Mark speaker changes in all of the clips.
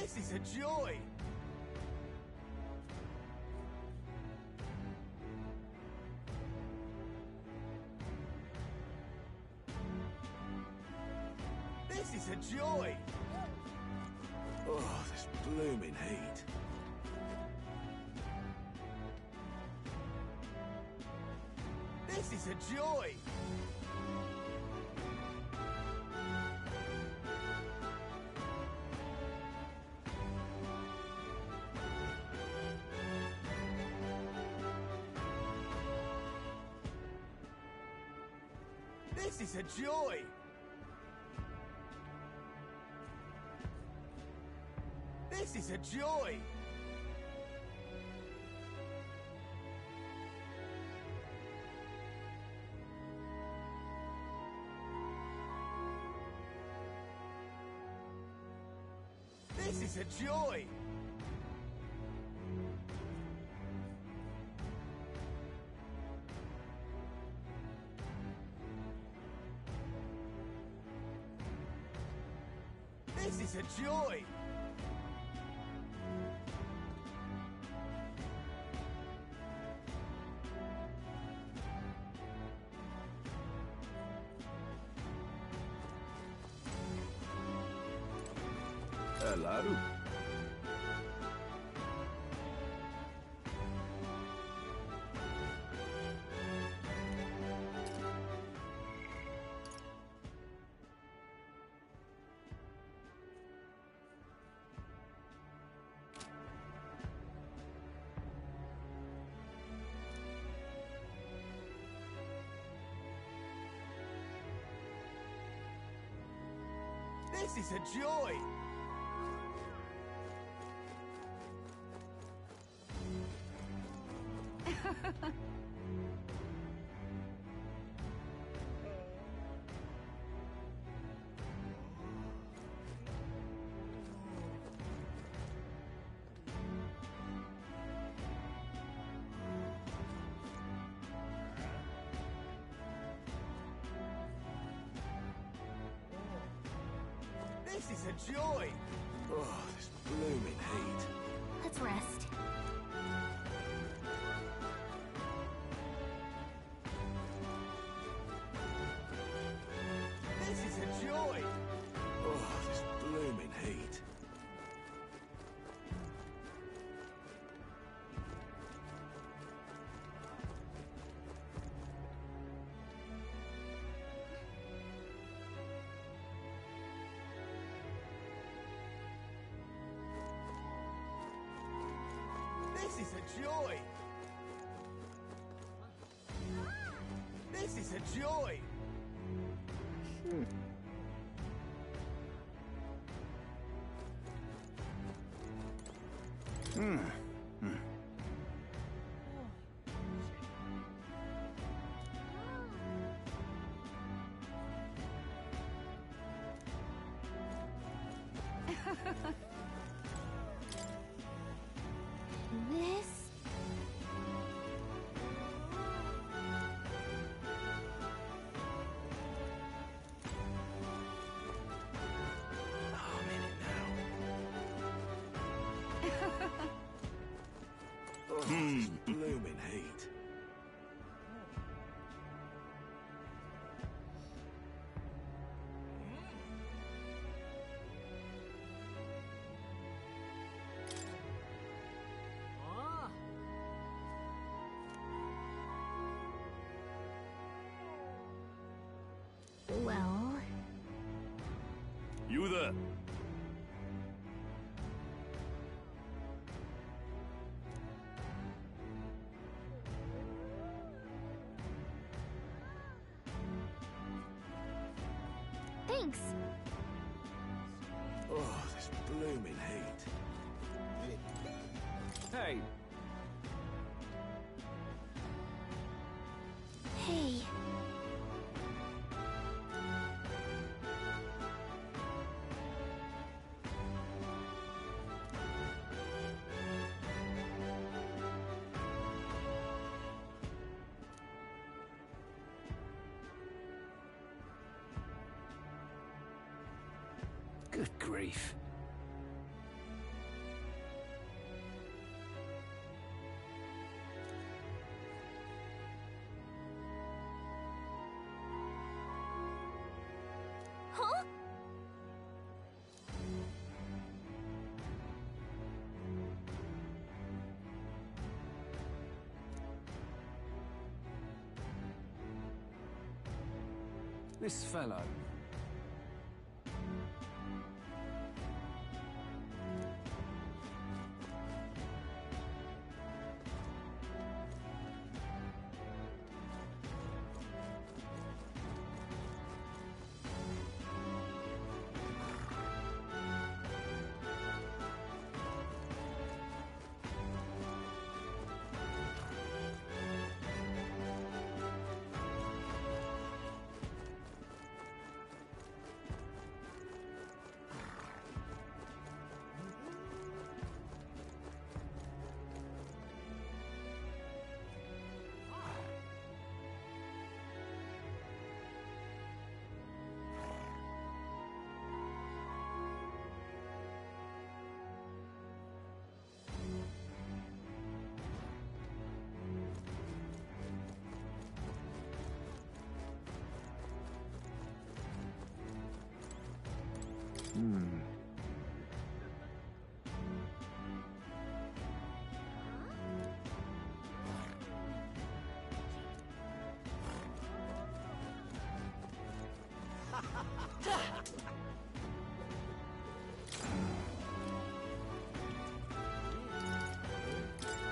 Speaker 1: This is a joy! This is a joy! Oh, this blooming heat. This is a joy! This is a joy! This is a joy! This is a joy! This is a joy! Hello? This is a joy! This is a joy! Oh, this blooming heat.
Speaker 2: Let's rest.
Speaker 1: This is a joy! Oh, this blooming heat. This is a joy! This is a joy!
Speaker 2: This...
Speaker 1: Oh, I'm in it now. Oh, this blooming heat.
Speaker 2: Well...
Speaker 3: You there?
Speaker 2: Thanks.
Speaker 1: Oh, this blooming heat.
Speaker 3: Hey,
Speaker 2: Hey.
Speaker 1: Good grief.
Speaker 3: This fellow.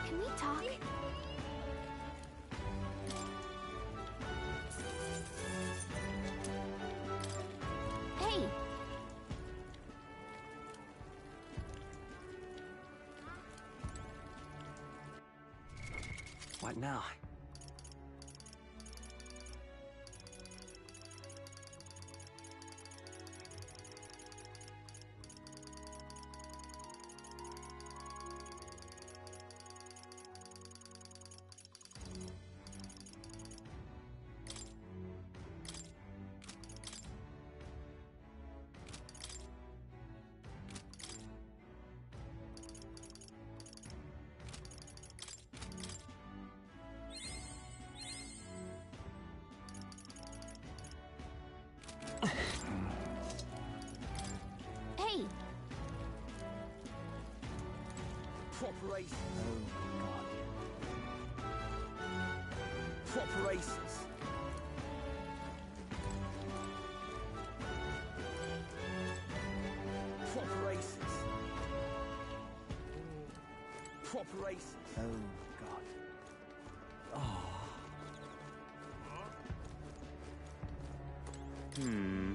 Speaker 2: Can we talk? Hey!
Speaker 3: What now?
Speaker 2: Hey!
Speaker 1: Proper aces.
Speaker 3: Oh, God.
Speaker 1: Proper aces. Proper aces. Proper aces.
Speaker 3: Oh, God. Oh.
Speaker 2: Hmm?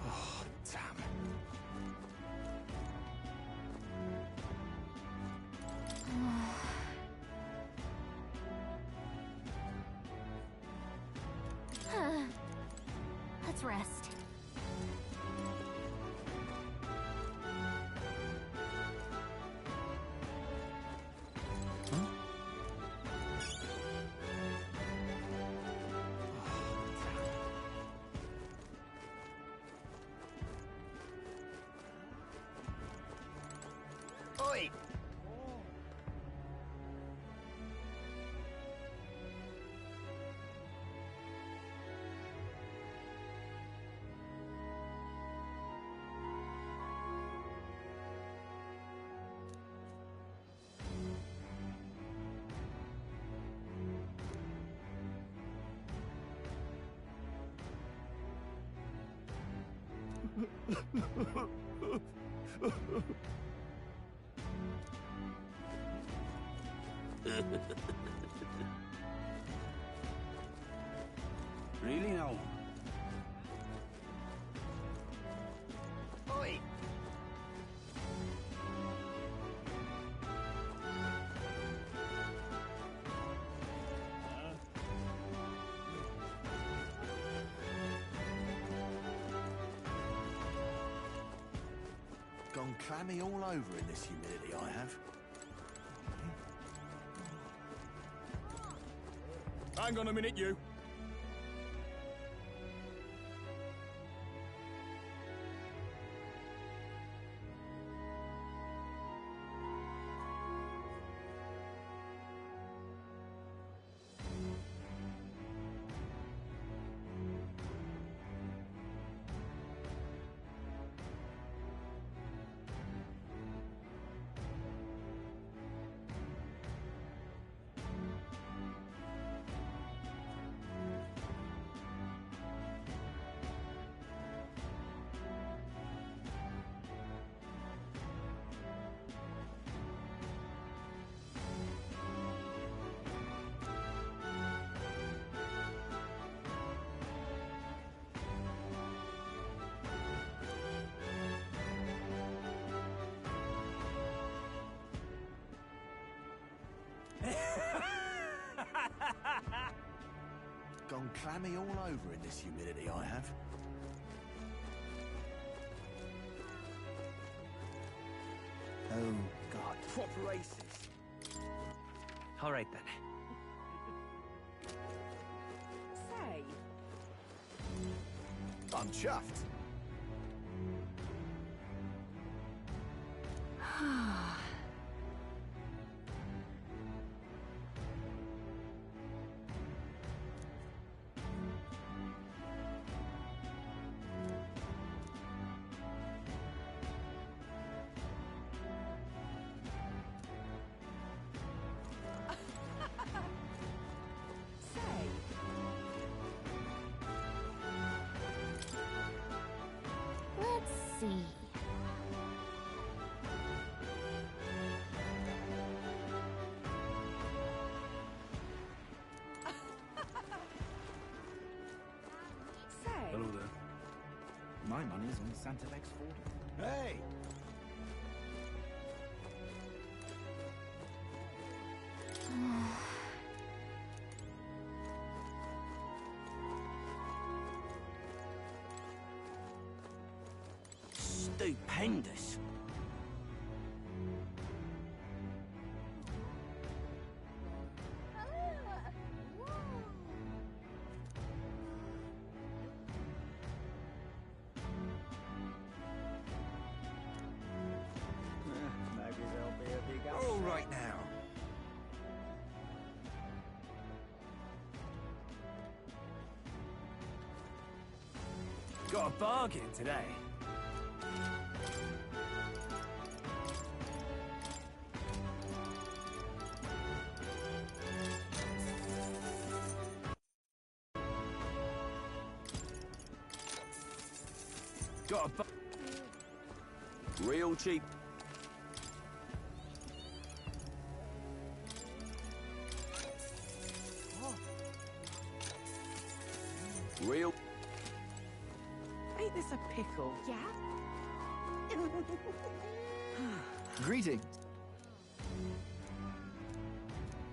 Speaker 3: Oh, damn.
Speaker 2: Let's rest.
Speaker 1: Oi!
Speaker 3: Really now?
Speaker 1: Oi!
Speaker 4: Gone clammy all over in this humidity, I have.
Speaker 1: Hang on a minute, you.
Speaker 4: Gone clammy all over in this humidity, I have.
Speaker 3: Oh, God.
Speaker 1: Proper racist.
Speaker 3: All right, then.
Speaker 5: Say,
Speaker 1: I'm chuffed.
Speaker 5: say,
Speaker 2: Let's see.
Speaker 5: say.
Speaker 3: Hello there. My money's on Santa Beck's Ford.
Speaker 1: Hey!
Speaker 4: Stupendous.
Speaker 3: Maybe there'll be a big
Speaker 1: We're all right now.
Speaker 3: Got a bargain today. Got a
Speaker 4: Real cheap. Real.
Speaker 5: Ain't this a pickle?
Speaker 2: Yeah?
Speaker 3: Greetings.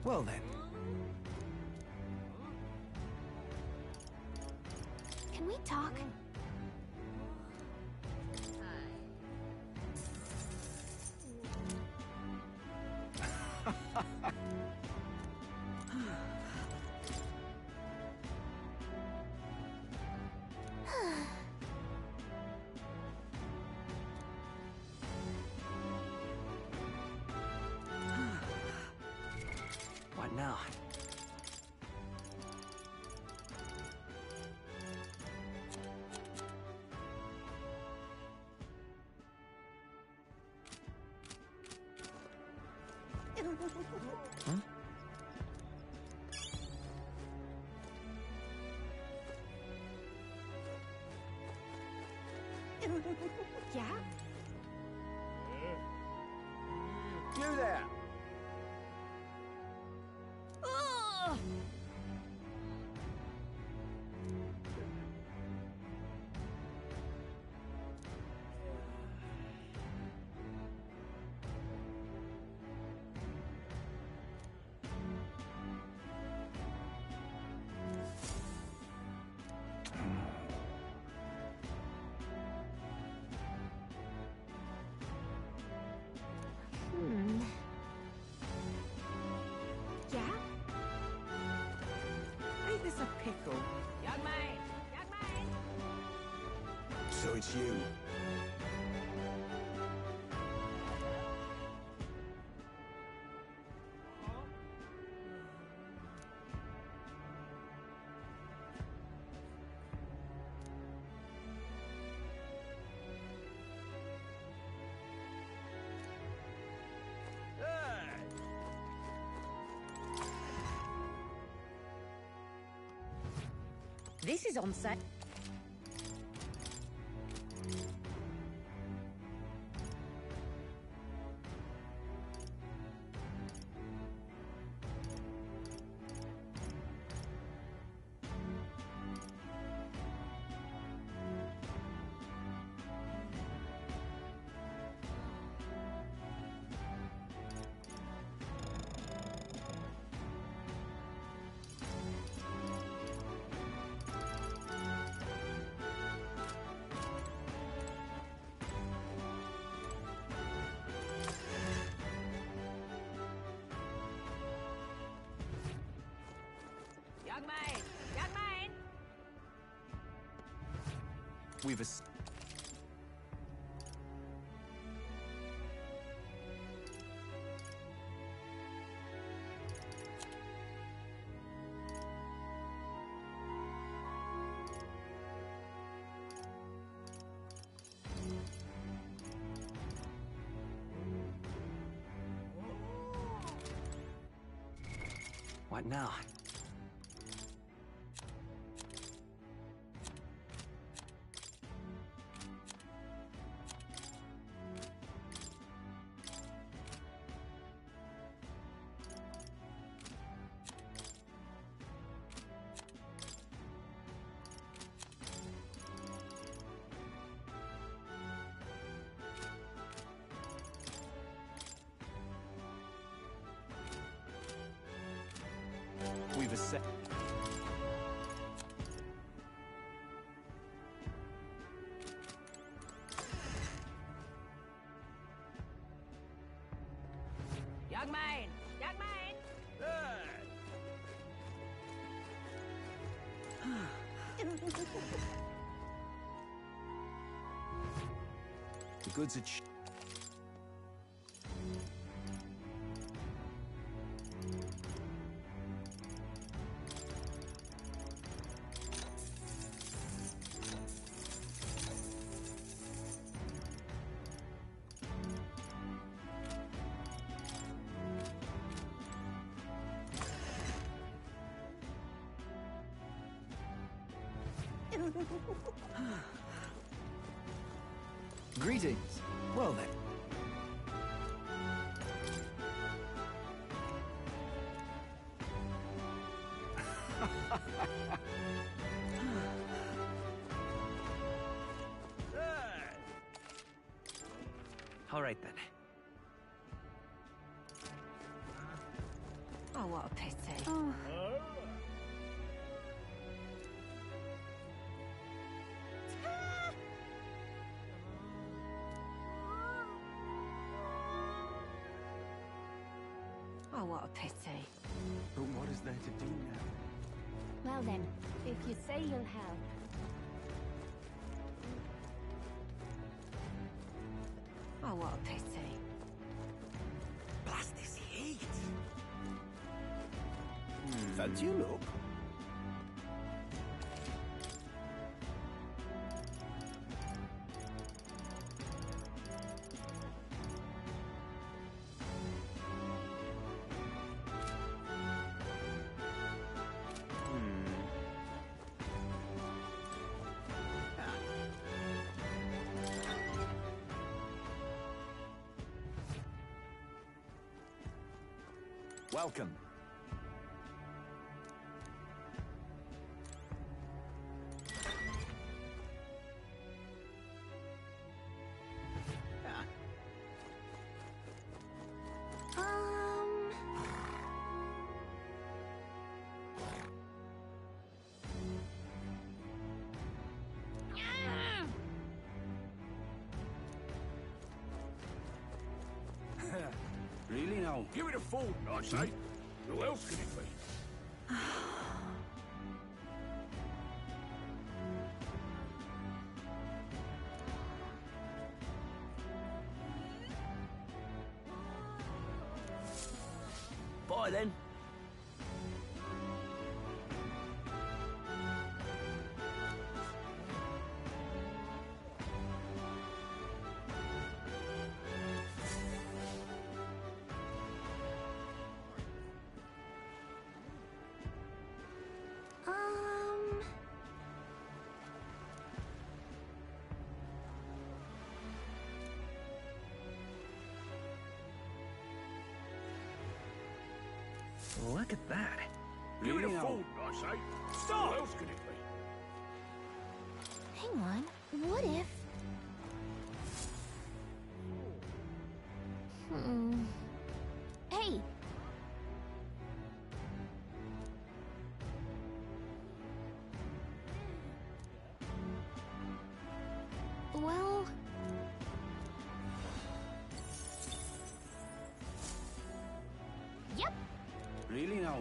Speaker 3: Well then.
Speaker 2: Can we talk?
Speaker 3: What now?
Speaker 2: Yeah?
Speaker 1: You there!
Speaker 2: Ugh! Yeah?
Speaker 5: Ain't this a pickle? Young man! Young man!
Speaker 1: So it's you.
Speaker 5: This is on sale. Young man! Young man!
Speaker 3: We've a...
Speaker 6: What now?
Speaker 3: We've a set...
Speaker 5: Young man! Young man!
Speaker 3: The goods are... Greetings. Well then.
Speaker 6: All right then.
Speaker 5: Oh, what a pity.
Speaker 2: Oh,
Speaker 5: Oh, what a pity.
Speaker 3: But what is there to do now?
Speaker 2: well then, if you say you'll help.
Speaker 5: Oh, what a pity.
Speaker 4: Blast this heat! Fancy a look?
Speaker 3: Welcome.
Speaker 4: Really now? Give it a fold, I say. Who else can it be? Bye then.
Speaker 6: Look at that.
Speaker 4: Give it
Speaker 3: Really
Speaker 4: a
Speaker 3: now?
Speaker 4: fold, I say. Stop! Who else can it be?
Speaker 2: Hang on, what if... Hey! Well... Yep,
Speaker 3: Really now?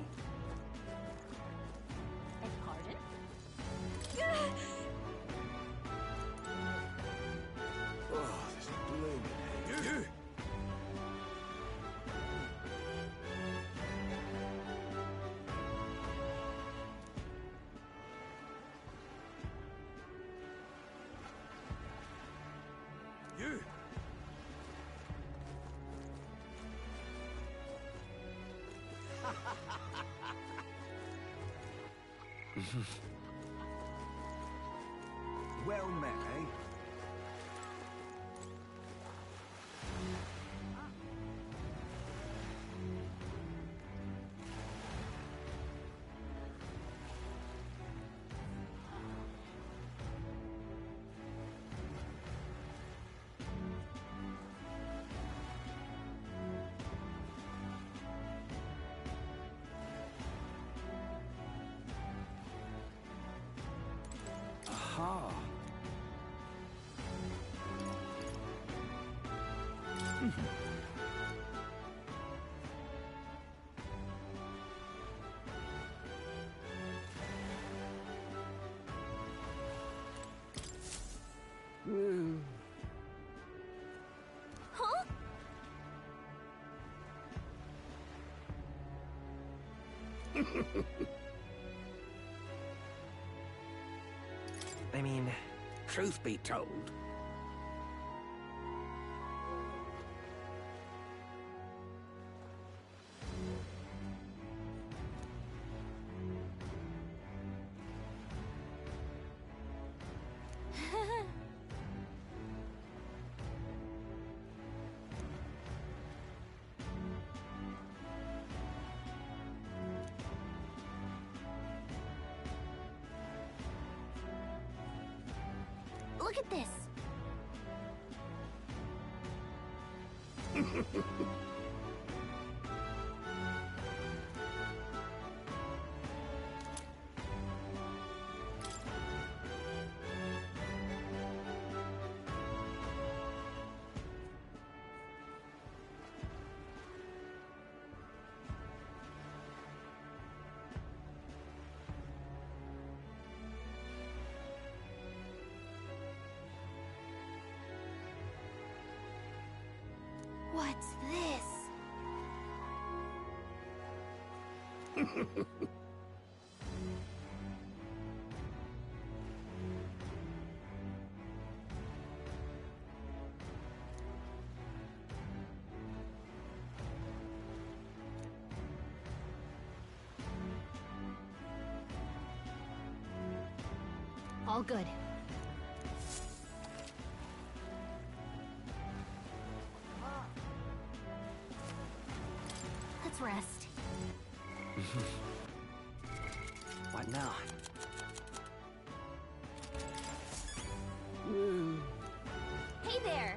Speaker 1: Well met, eh?
Speaker 3: Aha.
Speaker 2: Huh?
Speaker 6: I mean,
Speaker 4: Truth be told,
Speaker 2: Look at this. What's this? All good. Let's rest.
Speaker 6: what now?
Speaker 2: Hey there!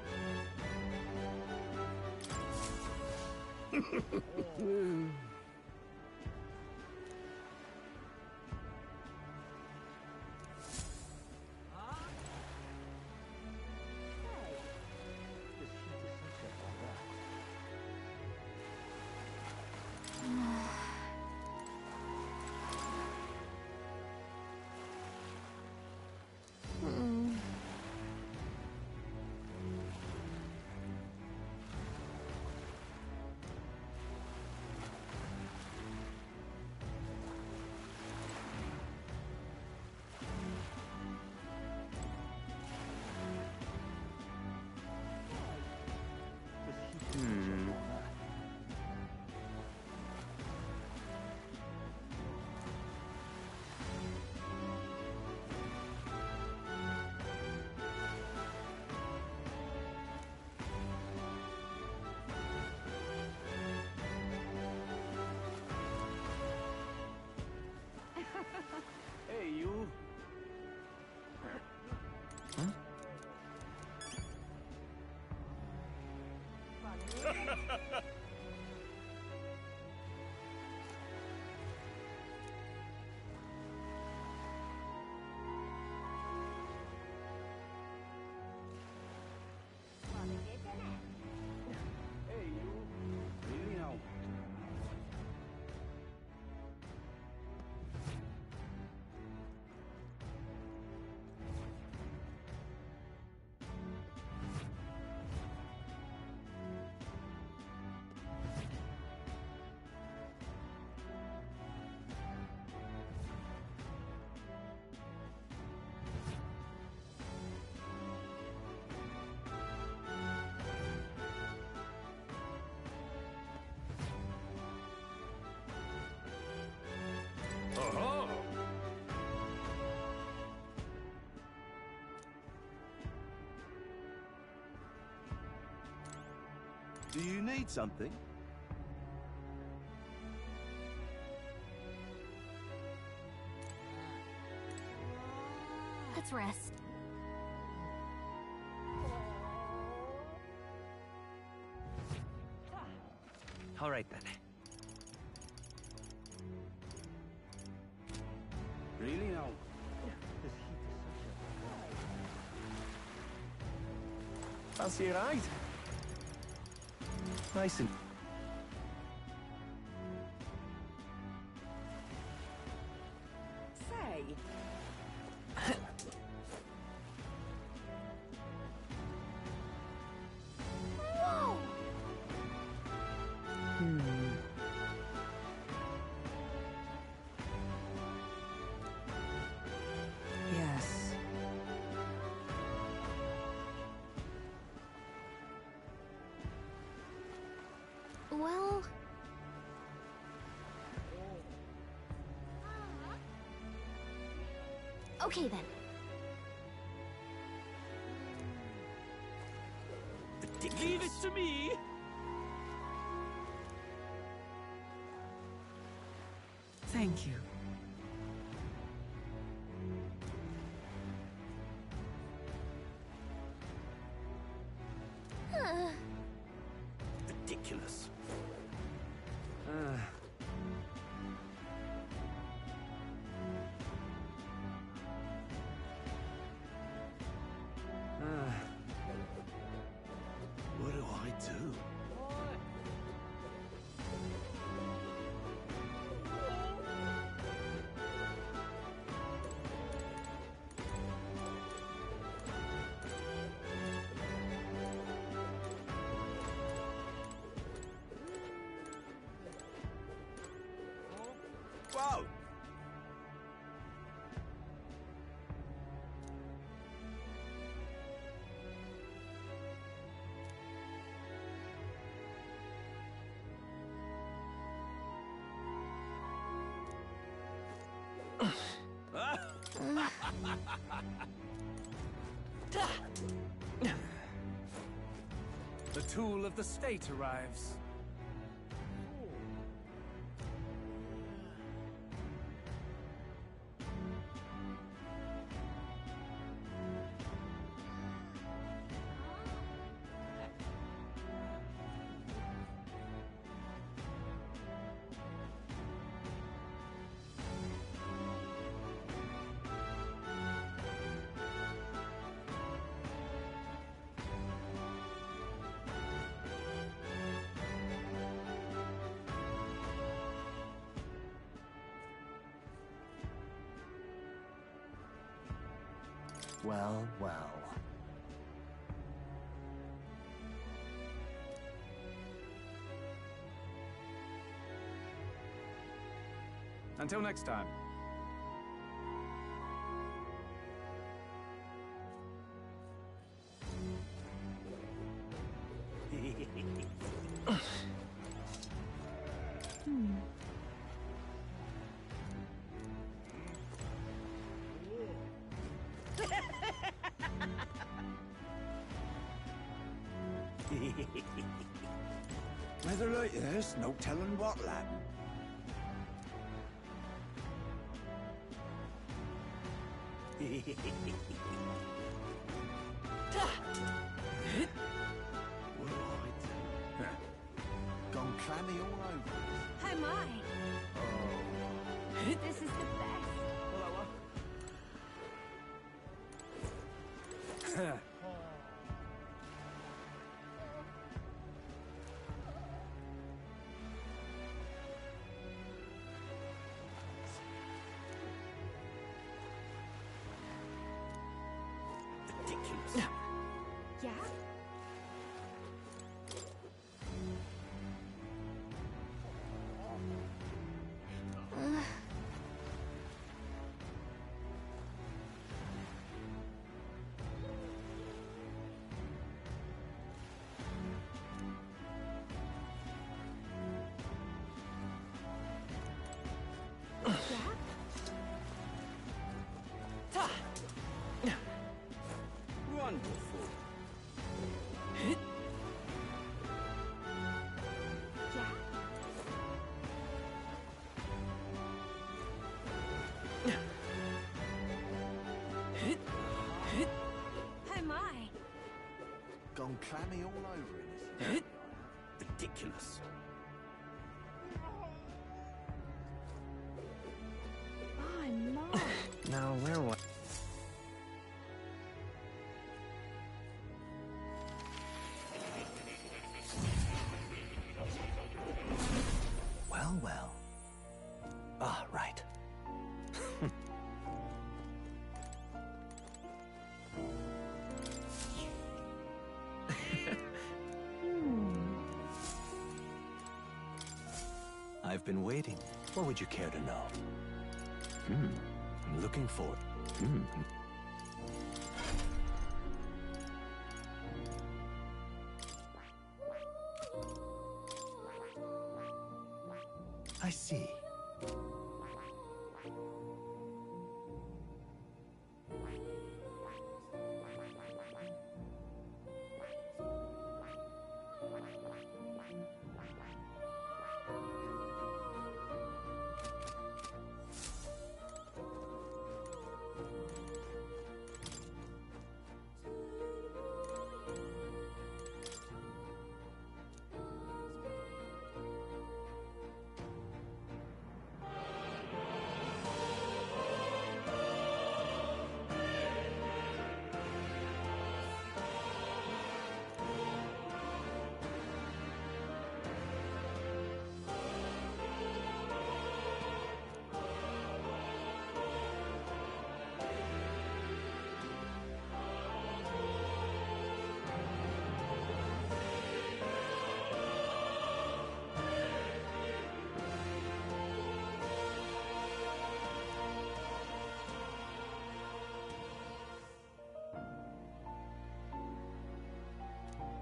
Speaker 4: hey, you. Hey, you. Really now? Aha!
Speaker 1: Do you need something?
Speaker 2: Let's rest.
Speaker 6: All right then.
Speaker 4: Really now?
Speaker 1: Fancy a ride? Nice and...
Speaker 5: Say,
Speaker 2: Whoa!
Speaker 5: yes.
Speaker 2: Well... Okay then.
Speaker 4: Leave it to me!
Speaker 5: Thank you.
Speaker 1: Ridiculous. What do I do? Whoa!
Speaker 3: The tool of the state arrives.
Speaker 1: Well, well.
Speaker 3: Until next time.
Speaker 4: Weather like this, no telling what'll happen.
Speaker 1: What do I do? Gone clammy all over.
Speaker 2: Hi, my. This is the best.
Speaker 1: Ridiculous.
Speaker 2: Yeah? Oh my.
Speaker 1: Gone clammy all over in this.
Speaker 4: Ridiculous.
Speaker 2: Oh my.
Speaker 6: Now, where was...
Speaker 7: Well, well. Ah, right. I've been waiting. What would you care to know? I'm looking forward. I see.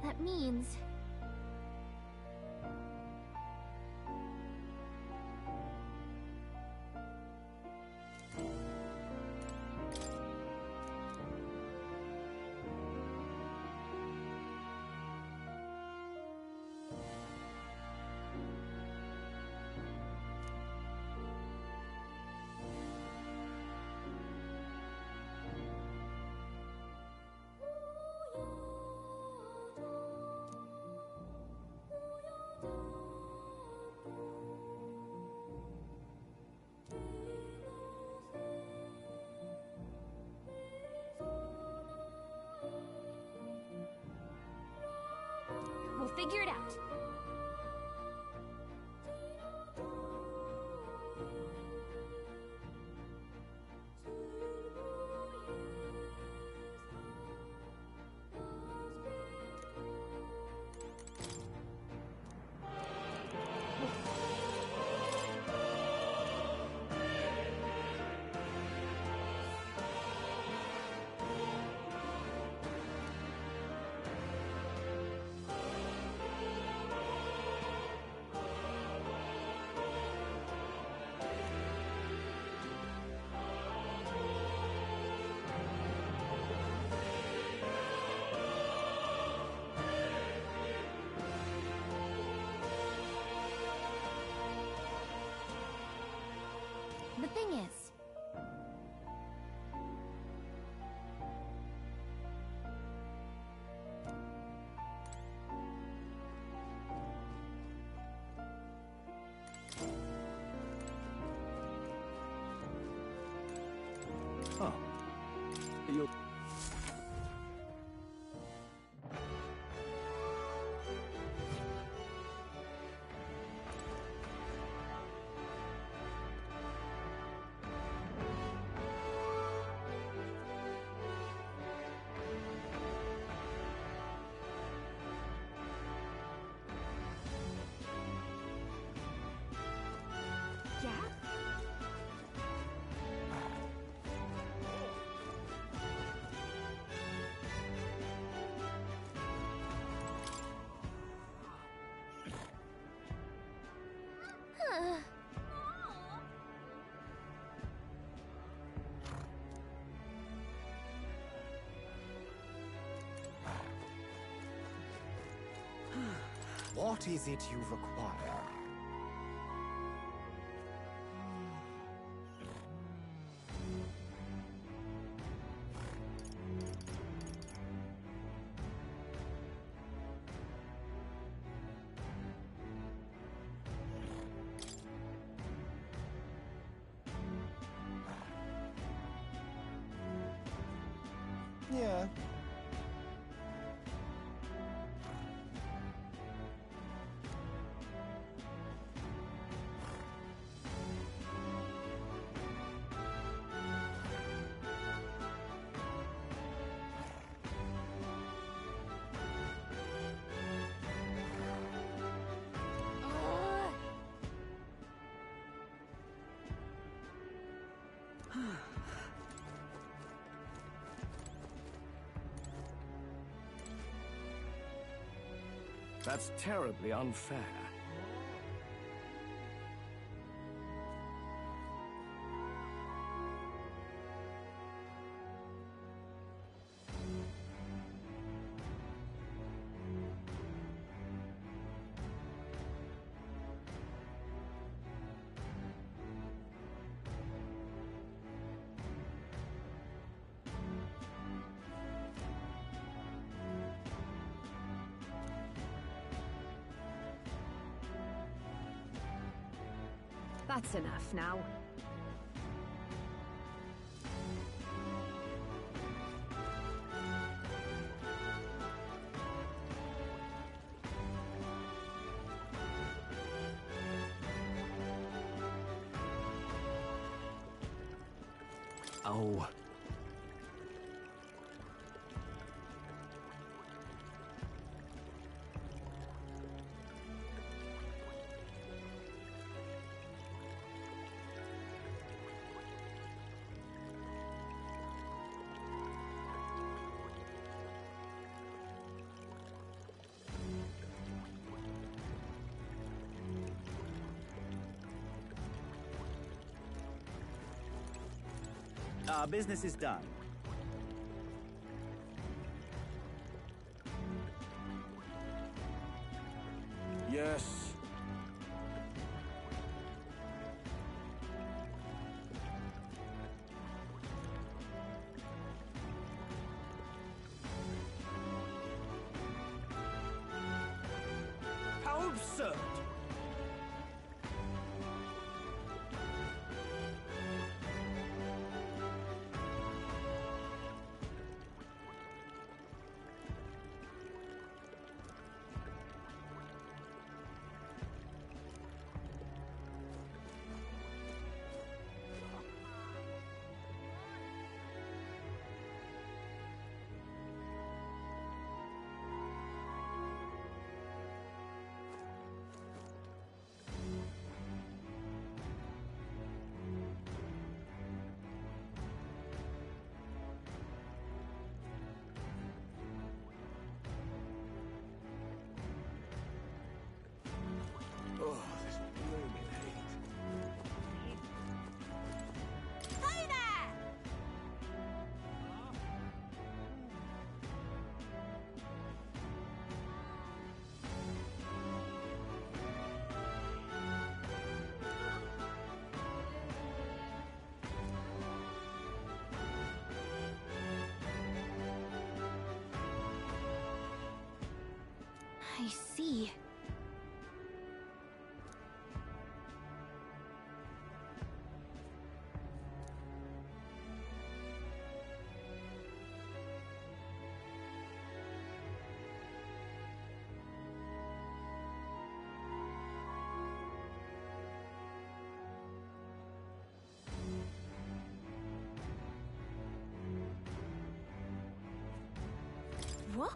Speaker 2: That means... We'll figure it out. The thing is...
Speaker 7: Oh. You'll...
Speaker 2: Yeah? Huh.
Speaker 1: What is it you require? Yeah.
Speaker 4: That's terribly unfair.
Speaker 5: That's enough now.
Speaker 4: Oh.
Speaker 3: Our business is done.
Speaker 4: Yes. How absurd! Oh, this blooming heat.
Speaker 2: Hey there! I see. What?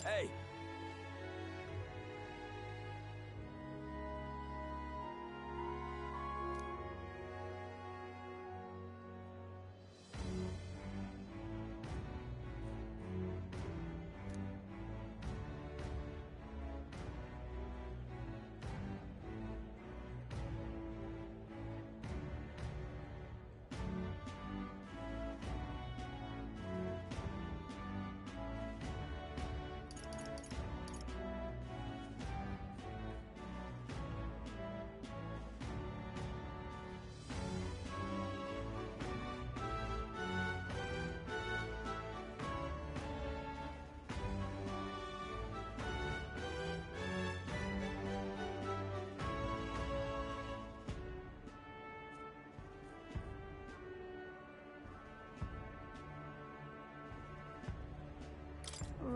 Speaker 4: Hey!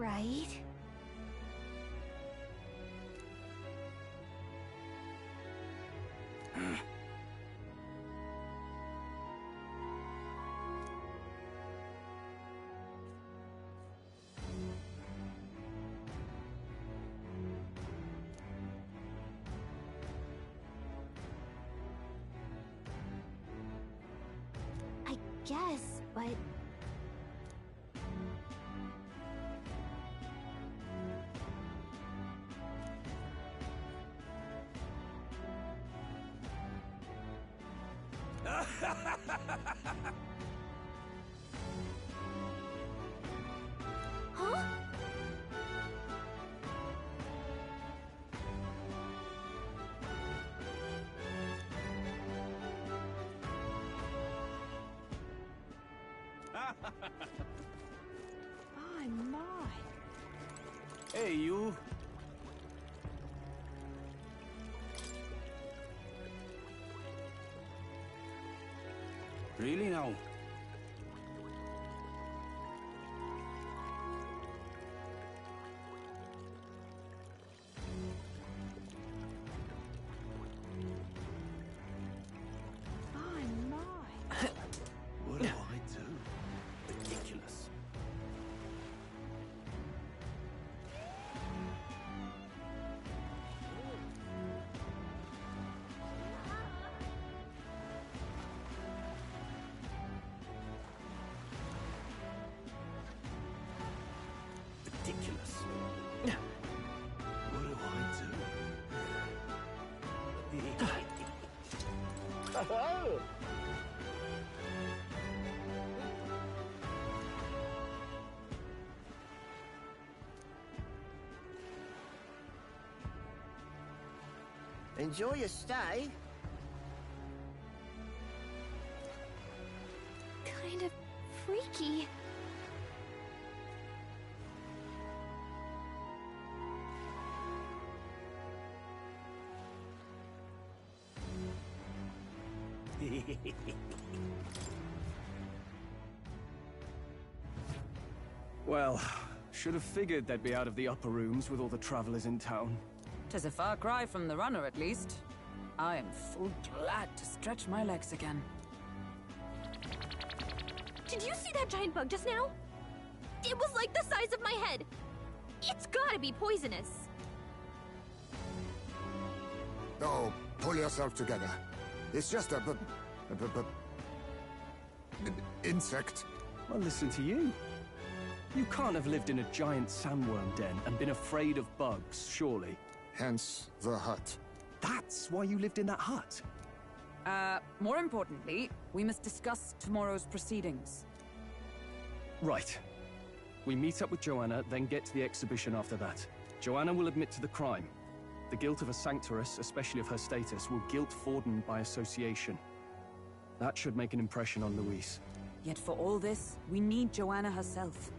Speaker 2: Right. I guess, but... Huh?
Speaker 5: My, my.
Speaker 4: Hey, you. Really now?
Speaker 5: My, my.
Speaker 4: What do I do? Ridiculous. Ridiculous. What do I do?
Speaker 1: Enjoy your stay.
Speaker 2: Kind of freaky.
Speaker 3: Well, should have figured they'd be out of the upper rooms with all the travelers in town.
Speaker 5: 'Tis a far cry from the runner, at least. I am full glad to stretch my legs again.
Speaker 2: Did you see that giant bug just now? It was like the size of my head. It's gotta be poisonous.
Speaker 8: Oh, pull yourself together. It's just a insect.
Speaker 3: Well, listen to you. You can't have lived in a giant sandworm den and been afraid of bugs, surely.
Speaker 8: Hence the hut.
Speaker 3: That's why you lived in that hut.
Speaker 5: More importantly, we must discuss tomorrow's proceedings.
Speaker 3: Right. We meet up with Joanna, then get to the exhibition after that. Joanna will admit to the crime. The guilt of a sanctoress, especially of her status, will guilt Forden by association. That should make an impression on Louise.
Speaker 5: Yet for all this, we need Joanna herself.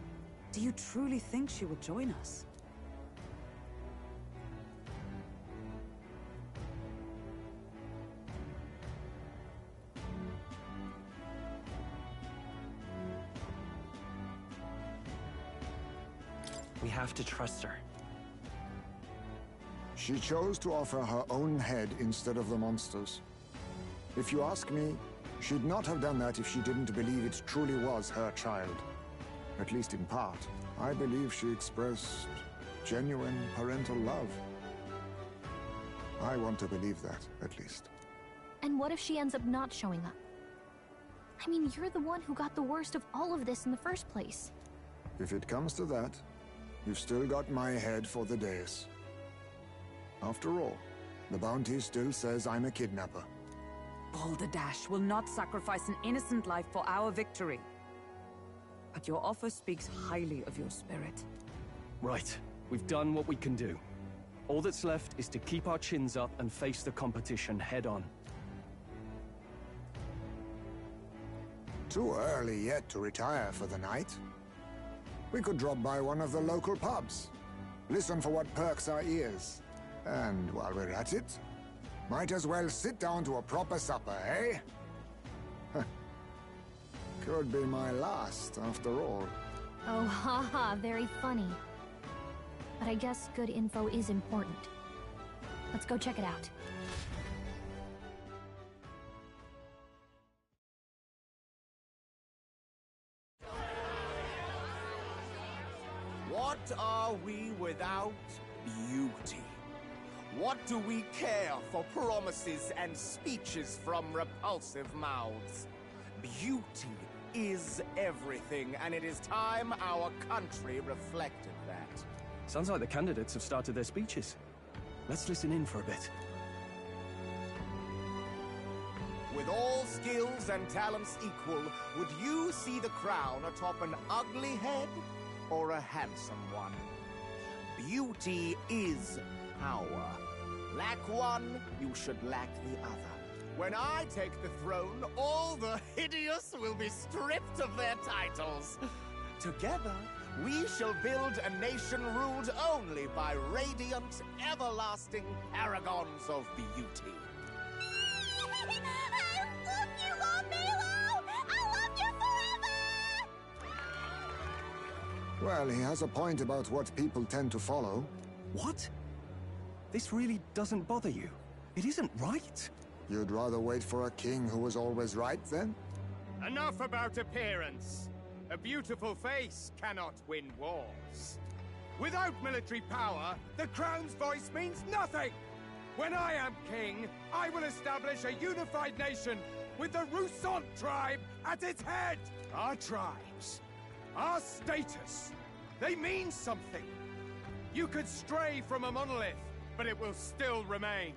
Speaker 5: Do you truly think she will join us?
Speaker 6: We have to trust her.
Speaker 8: She chose to offer her own head instead of the monster's. If you ask me, she'd not have done that if she didn't believe it truly was her child. At least in part. I believe she expressed genuine parental love. I want to believe that, at least.
Speaker 2: And what if she ends up not showing up? I mean, you're the one who got the worst of all of this in the first place.
Speaker 8: If it comes to that, you've still got my head for the days. After all, the bounty still says I'm a kidnapper.
Speaker 5: Balderdash will not sacrifice an innocent life for our victory. But your offer speaks highly of your spirit.
Speaker 3: Right. We've done what we can do. All that's left is to keep our chins up and face the competition head on.
Speaker 8: Too early yet to retire for the night. We could drop by one of the local pubs. Listen for what perks our ears. And while we're at it, might as well sit down to a proper supper, eh? Could be my last, after all.
Speaker 2: Oh, haha, very funny. but I guess good info is important. Let's go check it out.
Speaker 1: What are we without beauty? What do we care for promises and speeches from repulsive mouths? Beauty is everything, and it is time our country reflected that.
Speaker 3: Sounds like the candidates have started their speeches. Let's listen in for a bit.
Speaker 1: With all skills and talents equal, would you see the crown atop an ugly head or a handsome one? Beauty is power. Lack one, you should lack the other. When I take the throne, all the hideous will be stripped of their titles. Together, we shall build a nation ruled only by radiant, everlasting paragons of beauty.
Speaker 9: I love you, Lord Milo! I love you forever!
Speaker 8: Well, he has a point about what people tend to follow.
Speaker 3: What? This really doesn't bother you? It isn't right.
Speaker 8: You'd rather wait for a king who was always right, then?
Speaker 10: Enough about appearance. A beautiful face cannot win wars. Without military power, the crown's voice means nothing! When I am king, I will establish a unified nation with the Rousant tribe at its head! Our tribes, our status, they mean something. You could stray from a monolith, but it will still remain.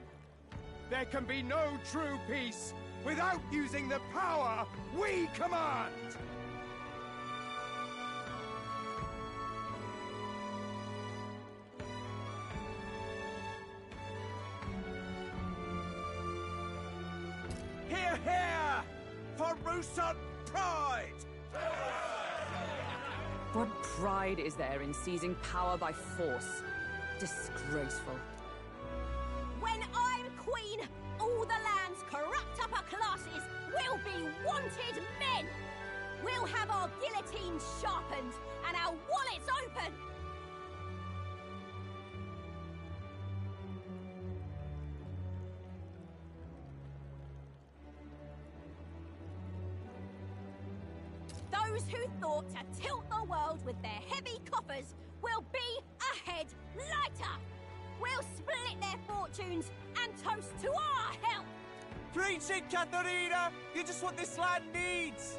Speaker 10: There can be no true peace without using the power we command! Hear, hear! For Rousant pride!
Speaker 5: What pride is there in seizing power by force? Disgraceful.
Speaker 9: When I'm queen, all the land's corrupt upper classes will be wanted men! We'll have our guillotines sharpened and our wallets open! Those who thought to tilt the world with their heavy coffers will be a head lighter! We'll split their fortunes and toast to our health!
Speaker 1: Preach it, Katharina! You're just what this land needs!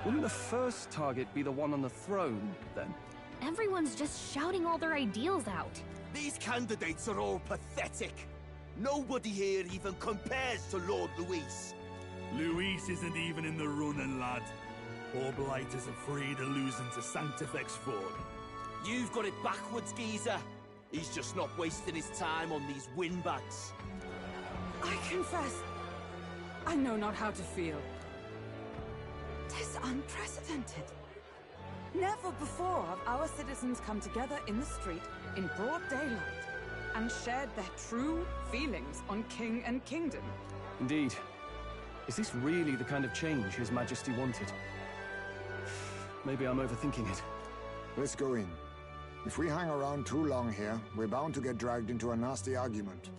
Speaker 3: Wouldn't the first target be the one on the throne, then?
Speaker 2: Everyone's just shouting all their ideals out.
Speaker 1: These candidates are all pathetic. Nobody here even compares to Lord Luis.
Speaker 4: Luis isn't even in the running, lad. Poor Blight is afraid of losing to Sanctifex Ford.
Speaker 1: You've got it backwards, geezer. He's just not wasting his time on these windbags.
Speaker 5: I confess, I know not how to feel. 'Tis unprecedented. Never before have our citizens come together in the street in broad daylight and shared their true feelings on king and kingdom.
Speaker 3: Indeed. Is this really the kind of change His Majesty wanted? Maybe I'm overthinking it.
Speaker 8: Let's go in. If we hang around too long here, we're bound to get dragged into a nasty argument.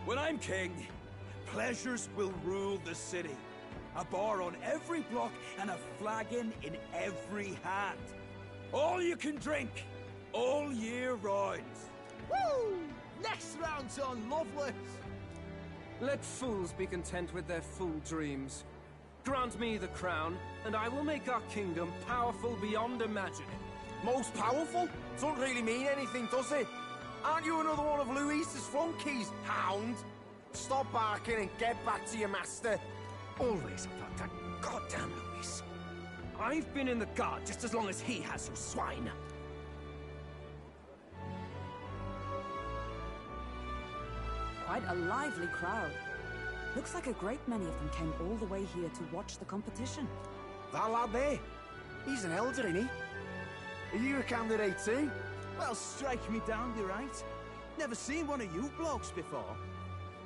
Speaker 4: When I'm king, pleasures will rule the city. A bar on every block and a flagon in every hand. All you can drink, all year round.
Speaker 1: Woo! Next round's on Loveless.
Speaker 10: Let fools be content with their fool dreams. Grant me the crown, and I will make our kingdom powerful beyond imagining.
Speaker 1: Most powerful? Doesn't really mean anything, does it? Aren't you another one of Luis's flunkies, hound? Stop barking and get back to your master.
Speaker 10: Always about that goddamn Luis. I've been in the guard just as long as he has, you swine.
Speaker 5: Quite a lively crowd. Looks like a great many of them came all the way here to watch the competition.
Speaker 1: That lad there, he's an elder, isn't he? Are you a candidate too?
Speaker 11: Well, strike me down, you're right. Never seen one of you blokes before.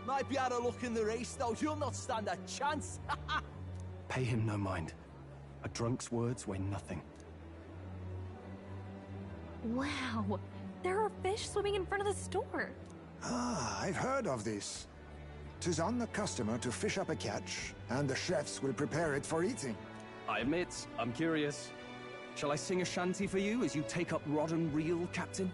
Speaker 11: Might be out of luck in the race, though. You'll not stand a chance.
Speaker 3: Pay him no mind. A drunk's words weigh nothing.
Speaker 2: Wow, there are fish swimming in front of the store.
Speaker 8: Ah, I've heard of this. 'Tis on the customer to fish up a catch, and the chefs will prepare it for eating.
Speaker 3: I admit, I'm curious. Shall I sing a shanty for you as you take up rod and reel, Captain?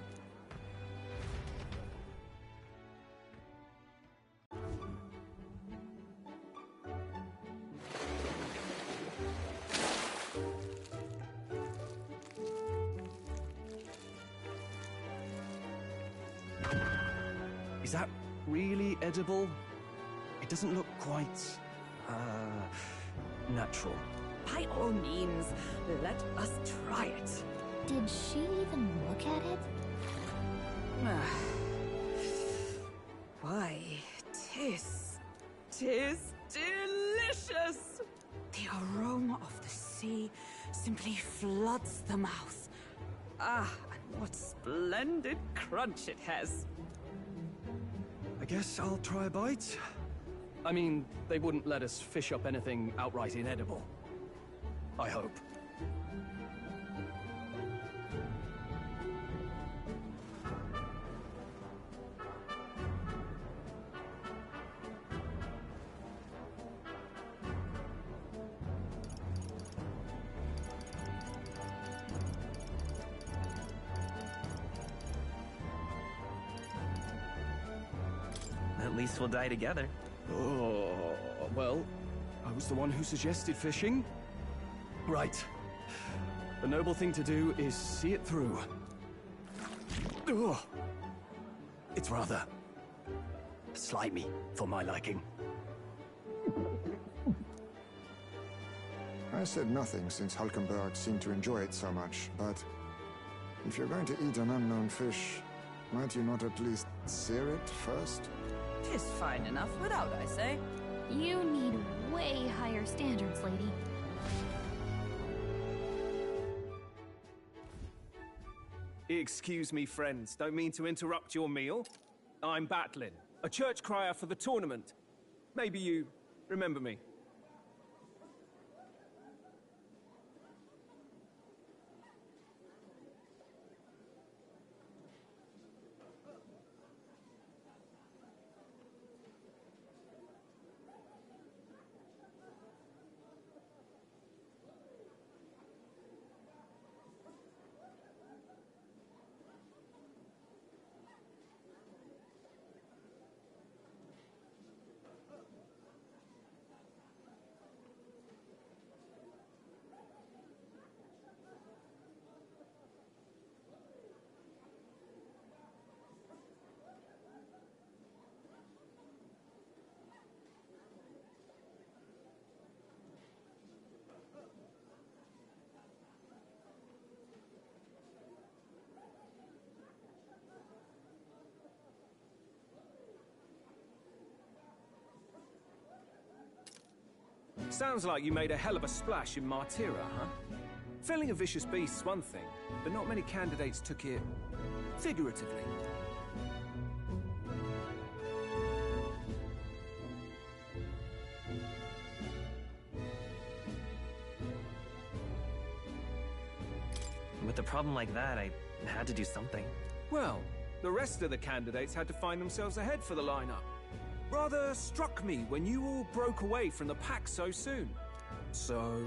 Speaker 3: Is that really edible? It doesn't look quite, natural.
Speaker 5: By all means, let us try it.
Speaker 2: Did she even look at it?
Speaker 5: Why, tis delicious! The aroma of the sea simply floods the mouth. Ah, and what splendid crunch it has.
Speaker 3: I guess I'll try a bite. I mean, they wouldn't let us fish up anything outright inedible. I hope.
Speaker 6: At least we'll die together.
Speaker 3: Oh, well, I was the one who suggested fishing. Right. The noble thing to do is see it through. Ugh. It's rather slimy for my liking.
Speaker 8: I said nothing since Hulkenberg seemed to enjoy it so much, but if you're going to eat an unknown fish, might you not at least sear it first?
Speaker 5: 'Tis fine enough without, I say.
Speaker 2: You need way higher standards, lady.
Speaker 12: Excuse me, friends. Don't mean to interrupt your meal. I'm Batlin, a church crier for the tournament. Maybe you remember me. Sounds like you made a hell of a splash in Martyra, huh? Felling a vicious beast's one thing, but not many candidates took it figuratively.
Speaker 6: With a problem like that, I had to do something.
Speaker 12: Well, the rest of the candidates had to find themselves ahead for the lineup. Rather struck me when you all broke away from the pack so soon. So,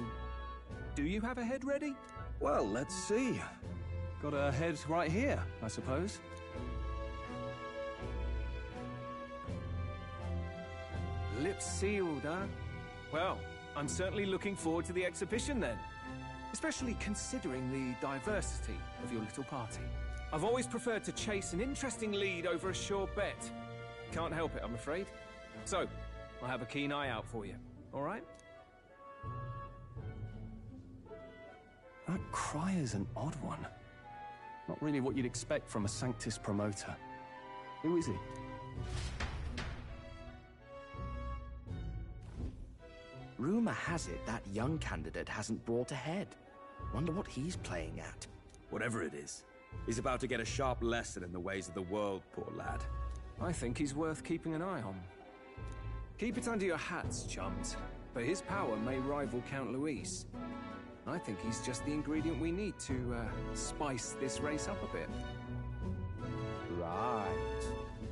Speaker 12: do you have a head ready?
Speaker 3: Well, let's see. Got a head right here, I suppose.
Speaker 12: Lips sealed, huh? Well, I'm certainly looking forward to the exhibition then. Especially considering the diversity of your little party. I've always preferred to chase an interesting lead over a sure bet. Can't help it, I'm afraid. So, I'll have a keen eye out for you, all right?
Speaker 3: That crier's an odd one. Not really what you'd expect from a Sanctus promoter. Who is he?
Speaker 13: Rumor has it that young candidate hasn't brought ahead. Wonder what he's playing at.
Speaker 7: Whatever it is,
Speaker 4: He's about to get a sharp lesson in the ways of the world, poor lad.
Speaker 12: I think he's worth keeping an eye on. Keep it under your hats, chums, but his power may rival Count Luis. I think he's just the ingredient we need to, spice this race up a bit.
Speaker 13: Right.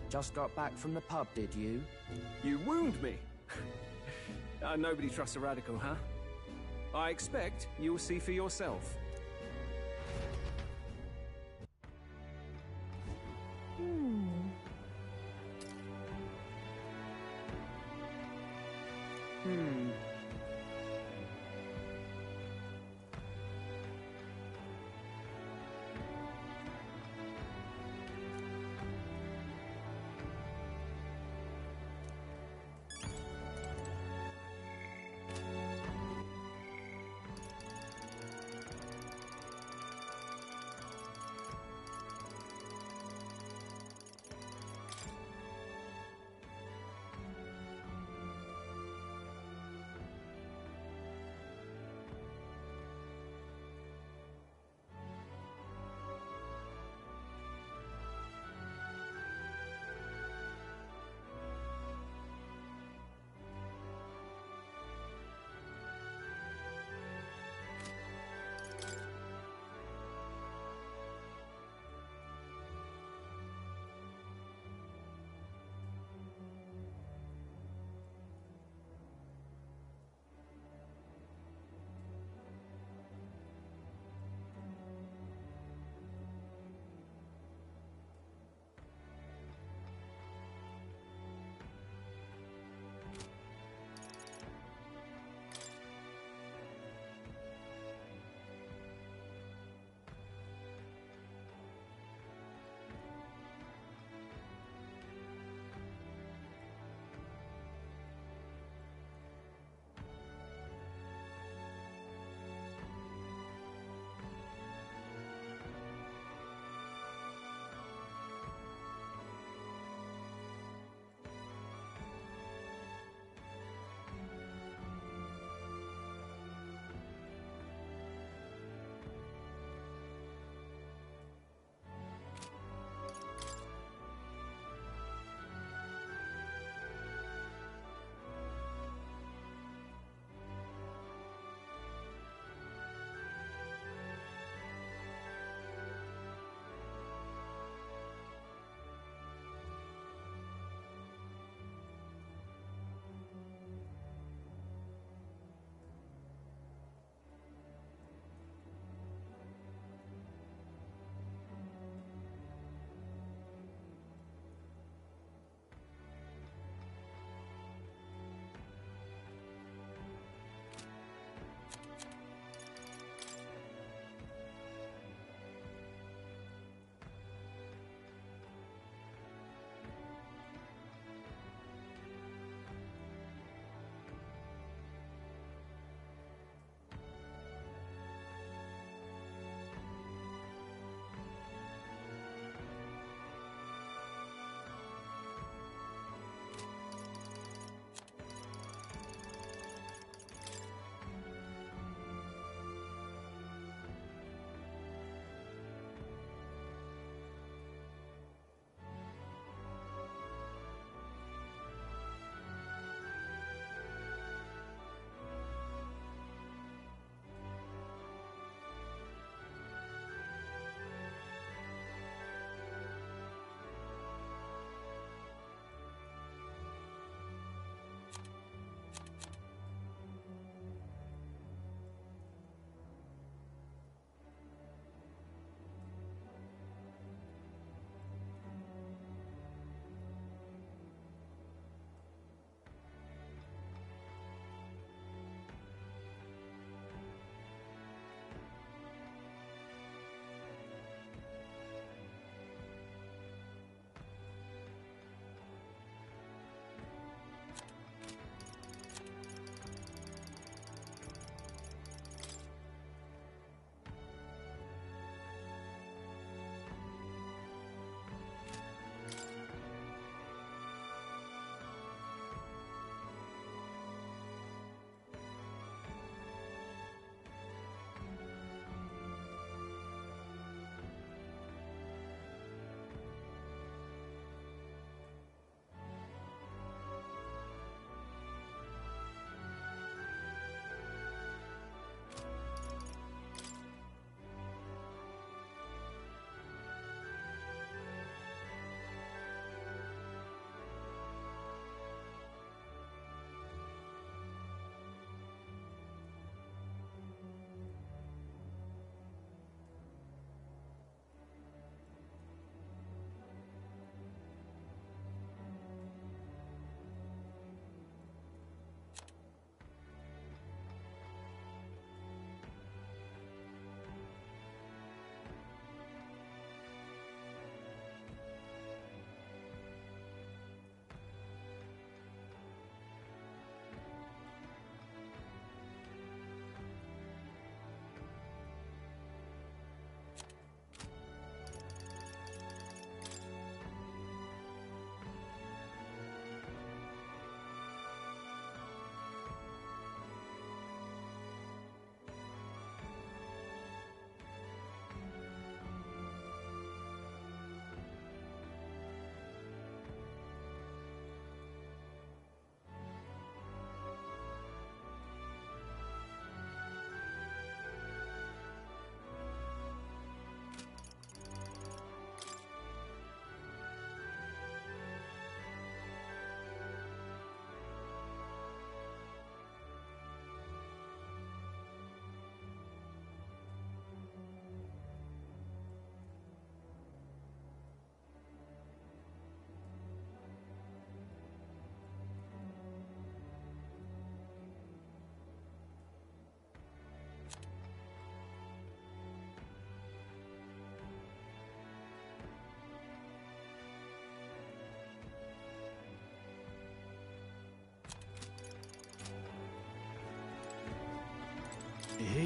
Speaker 13: Just got back from the pub, did you?
Speaker 12: You wound me! Nobody trusts a radical, huh? I expect you'll see for yourself.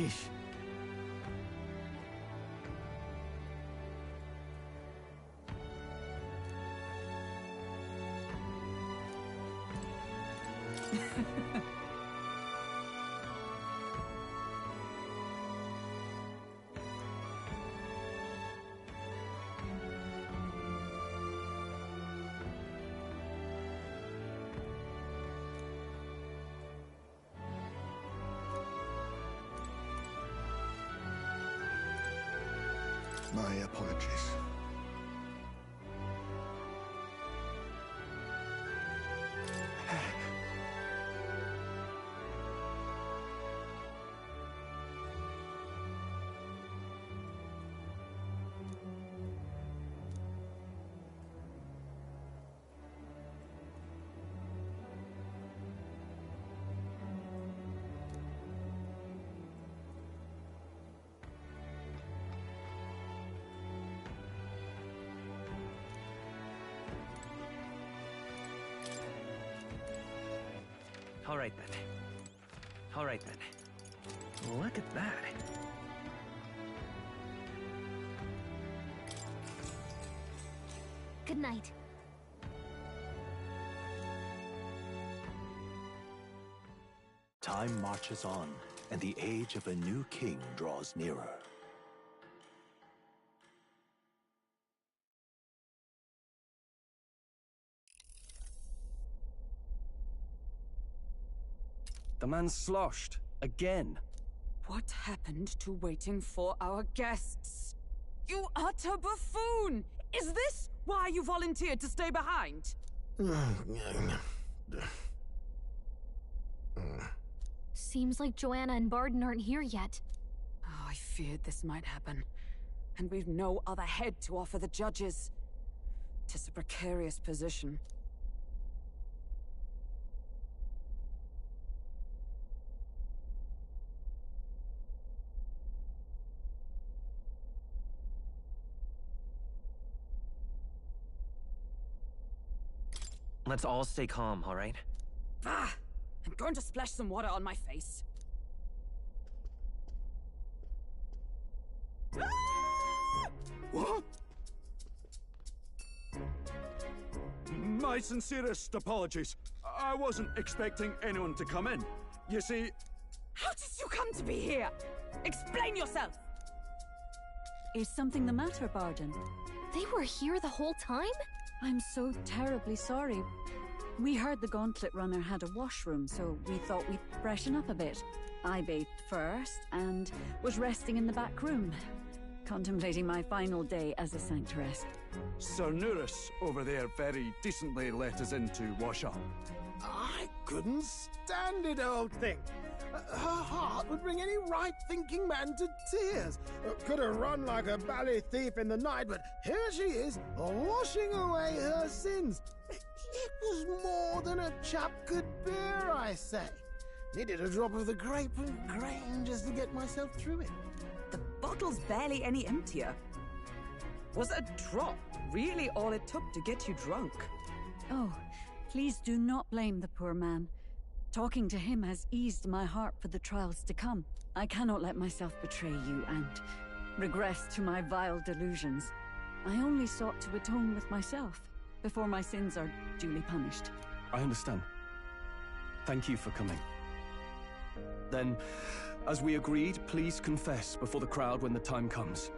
Speaker 7: Yeesh.
Speaker 8: My apologies.
Speaker 6: All right then. All right then. Look at that.
Speaker 2: Good night.
Speaker 7: Time marches on, and the age of a new king draws nearer.
Speaker 3: The man's sloshed. Again.
Speaker 5: What happened to waiting for our guests? You utter buffoon! Is this why you volunteered to stay behind?
Speaker 2: Seems like Joanna and Barden aren't here yet.
Speaker 5: Oh, I feared this might happen. And we've no other head to offer the judges. 'Tis a precarious position.
Speaker 6: Let's all stay calm, all right?
Speaker 5: Ah! I'm going to splash some water on my face.
Speaker 4: What? My sincerest apologies. I wasn't expecting anyone to come in. You see...
Speaker 5: How did you come to be here? Explain yourself!
Speaker 14: Is something the matter, Barden?
Speaker 2: They were here the whole time?
Speaker 14: I'm so terribly sorry. We heard the Gauntlet Runner had a washroom, so we thought we'd freshen up a bit. I bathed first, and was resting in the back room, contemplating my final day as a sanctoress.
Speaker 4: Sir Nuris over there very decently let us in to wash up.
Speaker 11: I couldn't stand it, old thing. Her heart would bring any right-thinking man to tears. Could have run like a bally thief in the night, but here she is, washing away her sins. It was more than a chap could bear, I say. Needed a drop of the grape and grain just to get myself through it.
Speaker 5: The bottle's barely any emptier. Was a drop really all it took to get you drunk?
Speaker 14: Oh, please do not blame the poor man. Talking to him has eased my heart for the trials to come. I cannot let myself betray you and regress to my vile delusions. I only sought to atone with myself before my sins are duly punished.
Speaker 3: I understand. Thank you for coming. Then, as we agreed, please confess before the crowd when the time comes.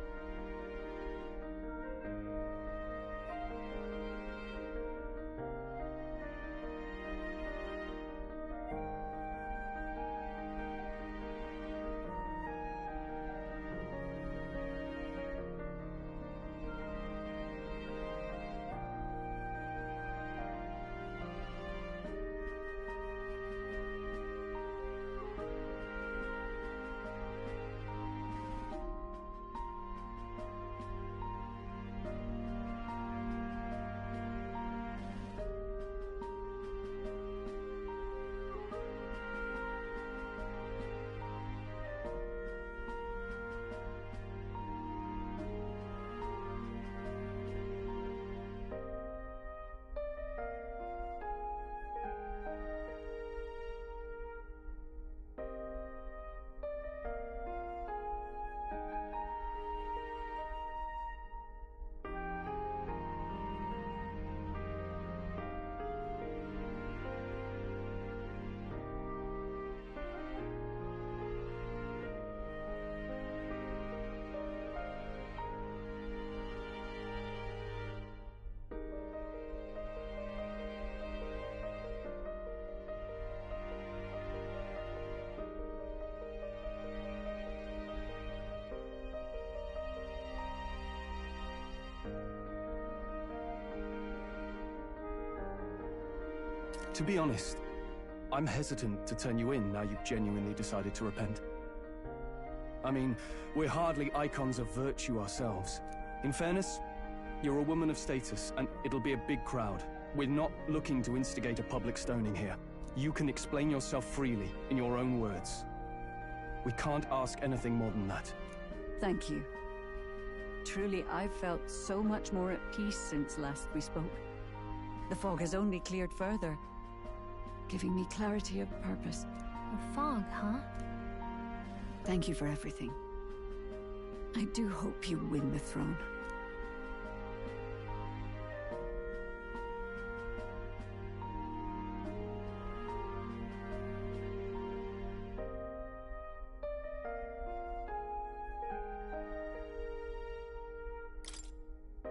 Speaker 3: To be honest, I'm hesitant to turn you in now you've genuinely decided to repent. I mean, we're hardly icons of virtue ourselves. In fairness, you're a woman of status, and it'll be a big crowd. We're not looking to instigate a public stoning here. You can explain yourself freely, in your own words. We can't ask anything more than that.
Speaker 14: Thank you. Truly, I've felt so much more at peace since last we spoke. The fog has only cleared further, giving me clarity of purpose.
Speaker 2: The fog, huh?
Speaker 14: Thank you for everything. I do hope you win the throne.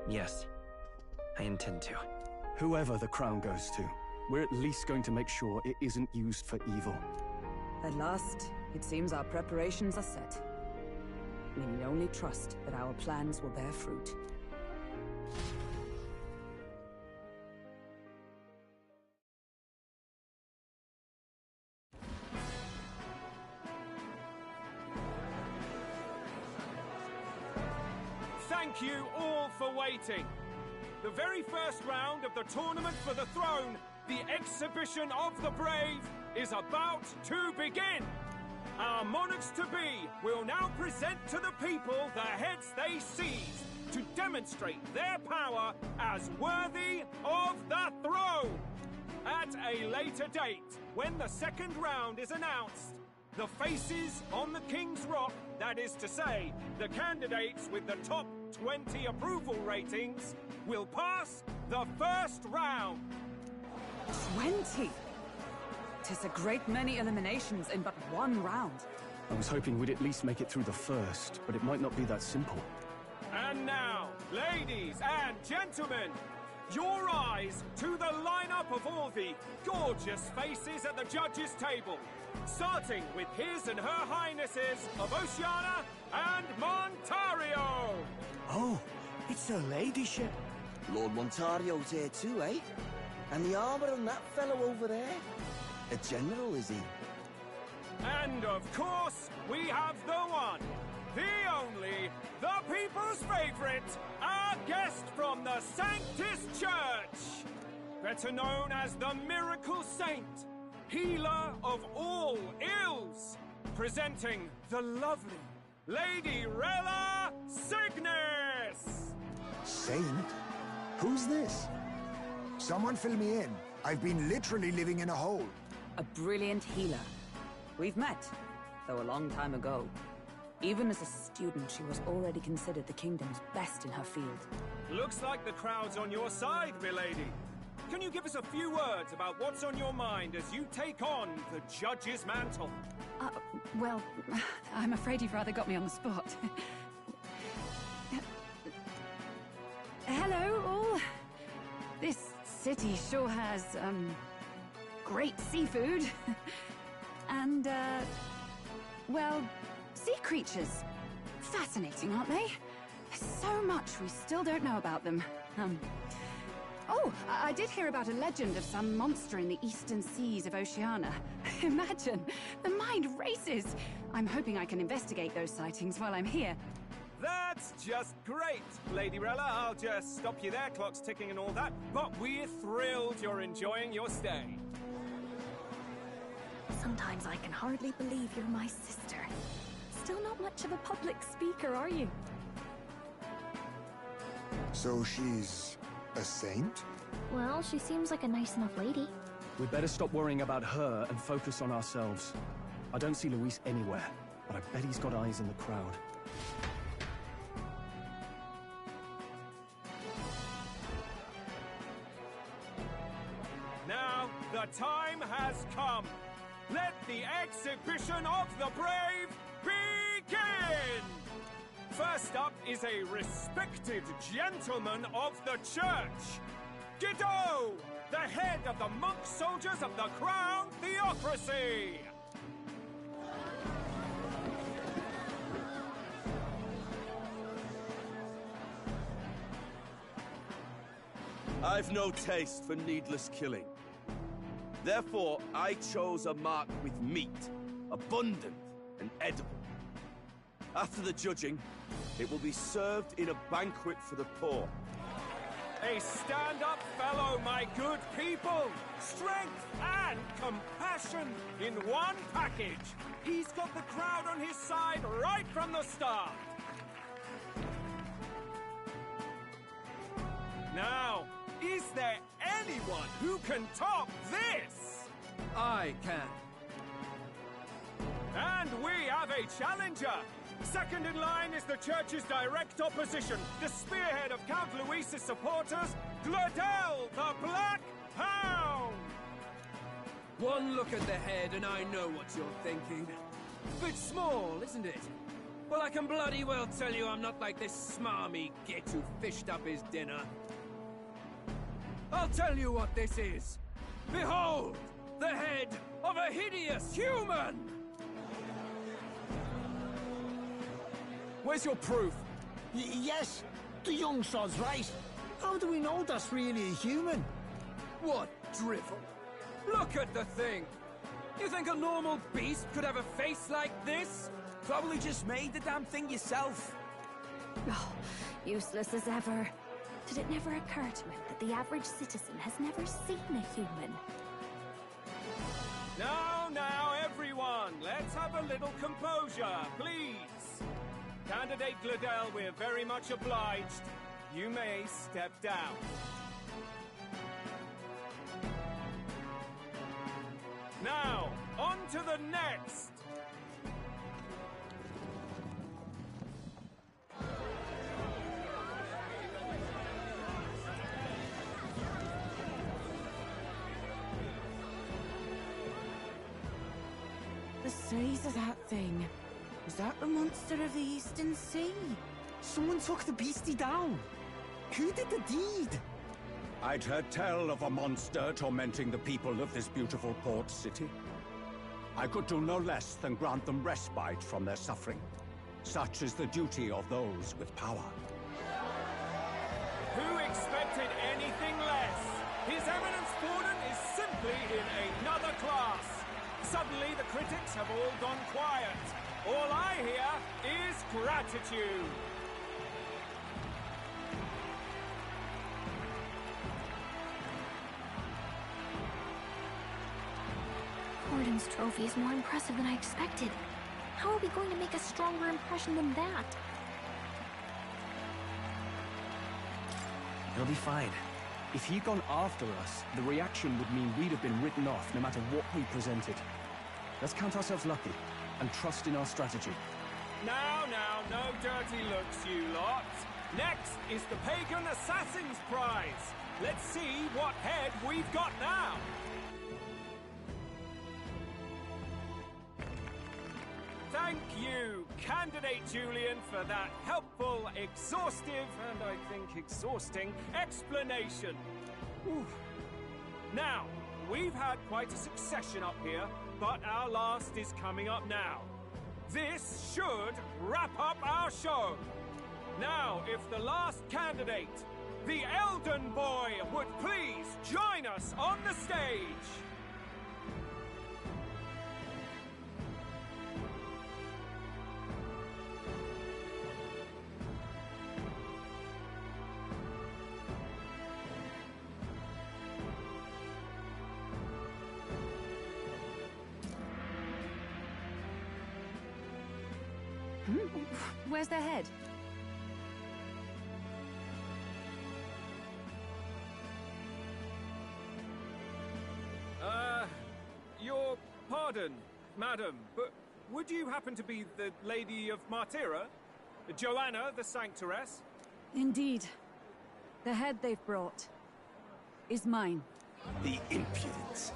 Speaker 6: Yes, I intend to.
Speaker 3: Whoever the crown goes to, we're at least going to make sure it isn't used for evil.
Speaker 5: At last, it seems our preparations are set. We need only trust that our plans will bear fruit.
Speaker 12: Thank you all for waiting. The very first round of the tournament for the throne, the exhibition of the brave, is about to begin. Our monarchs-to-be will now present to the people the heads they seized to demonstrate their power as worthy of the throne. At a later date, when the second round is announced, the faces on the King's Rock, that is to say, the candidates with the top 20 approval ratings, will pass the first round.
Speaker 5: 20? 'Tis a great many eliminations in but one round.
Speaker 3: I was hoping we'd at least make it through the first, but it might not be that simple.
Speaker 12: And now, ladies and gentlemen, your eyes to the lineup of all the gorgeous faces at the judges' table, starting with His and Her Highnesses of Oceania and Montario.
Speaker 15: Oh, it's her ladyship. Lord Montario's here too, eh? And the armor on that fellow over there? A general, is he?
Speaker 12: And of course, we have the one, the only, the people's favorite, our guest from the Sanctus Church, better known as the Miracle Saint, healer of all ills, presenting the lovely Lady Rella Cygnus!
Speaker 8: Saint? Who's this? Someone fill me in. I've been literally living in a hole.
Speaker 5: A brilliant healer. We've met, though a long time ago. Even as a student, she was already considered the kingdom's best in her field.
Speaker 12: Looks like the crowd's on your side, milady. Can you give us a few words about what's on your mind as you take on the judge's mantle?
Speaker 14: Well, I'm afraid you've rather got me on the spot. Hello, all. This city sure has, great seafood. And, well, sea creatures. Fascinating, aren't they? There's so much we still don't know about them. Oh, I did hear about a legend of some monster in the eastern seas of Oceania. Imagine, the mind races. I'm hoping I can investigate those sightings while I'm here.
Speaker 12: That's just great, Lady Rella. I'll just stop you there, clock's ticking and all that. But we're thrilled you're enjoying your stay.
Speaker 2: Sometimes I can hardly believe you're my sister. Still not much of a public speaker, are you?
Speaker 8: So she's a saint?
Speaker 2: Well, she seems like a nice enough lady.
Speaker 3: We'd better stop worrying about her and focus on ourselves. I don't see Luis anywhere, but I bet he's got eyes in the crowd.
Speaker 12: Now, the time has come. Let the exhibition of the brave begin! First up is a respected gentleman of the church, Guido, the head of the monk soldiers of the Crown Theocracy!
Speaker 16: I've no taste for needless killing.
Speaker 4: Therefore, I chose a mark with meat, abundant and edible. After the judging, it will be served in a banquet for the poor.
Speaker 12: A stand-up fellow, my good people! Strength and compassion in one package! He's got the crowd on his side right from the start! Now, is there anyone who can top this?
Speaker 16: I can.
Speaker 12: And we have a challenger! Second in line is the church's direct opposition, the spearhead of Count Luis's supporters, Gladel the Black Hound!
Speaker 16: One look at the head and I know what you're thinking. Bit small, isn't it? Well, I can bloody well tell you I'm not like this smarmy git who fished up his dinner. I'll tell you what this is. Behold, the head of a hideous human!
Speaker 3: Where's your proof?
Speaker 11: Yes, the young sod's right. How do we know that's really a human?
Speaker 16: What drivel? Look at the thing! You think a normal beast could have a face like this?
Speaker 4: Probably just made the damn thing yourself.
Speaker 2: Oh, useless as ever. Did it never occur to him that the average citizen has never seen a human?
Speaker 12: Now, everyone, let's have a little composure, please. Candidate Gladel, we're very much obliged. You may step down. Now, on to the next!
Speaker 5: The size of that thing. Is that the monster of the Eastern Sea?
Speaker 11: Someone took the beastie down. Who did the deed?
Speaker 17: I'd heard tell of a monster tormenting the people of this beautiful port city. I could do no less than grant them respite from their suffering. Such is the duty of those with power.
Speaker 12: Who expected anything less? His Eminence Borden is simply in another class. Suddenly the critics have all gone quiet. All I hear is gratitude.
Speaker 2: Borden's trophy is more impressive than I expected. How are we going to make a stronger impression than that?
Speaker 6: It'll be fine.
Speaker 3: If he'd gone after us, the reaction would mean we'd have been written off no matter what we presented. Let's count ourselves lucky and trust in our strategy.
Speaker 12: Now, no dirty looks, you lot. Next is the Pagan Assassin's Prize. Let's see what head we've got now. Thank you, Candidate Julian, for that helpful, exhaustive, and I think exhausting explanation. Whew. Now, we've had quite a succession up here, but our last is coming up now. This should wrap up our show. Now, if the last candidate, the Elden Boy, would please join us on the stage.
Speaker 5: Where's their head?
Speaker 12: Your pardon, madam, but would you happen to be the Lady of Martyra? Joanna, the Sanctoress?
Speaker 14: Indeed. The head they've brought is mine.
Speaker 4: The impudence.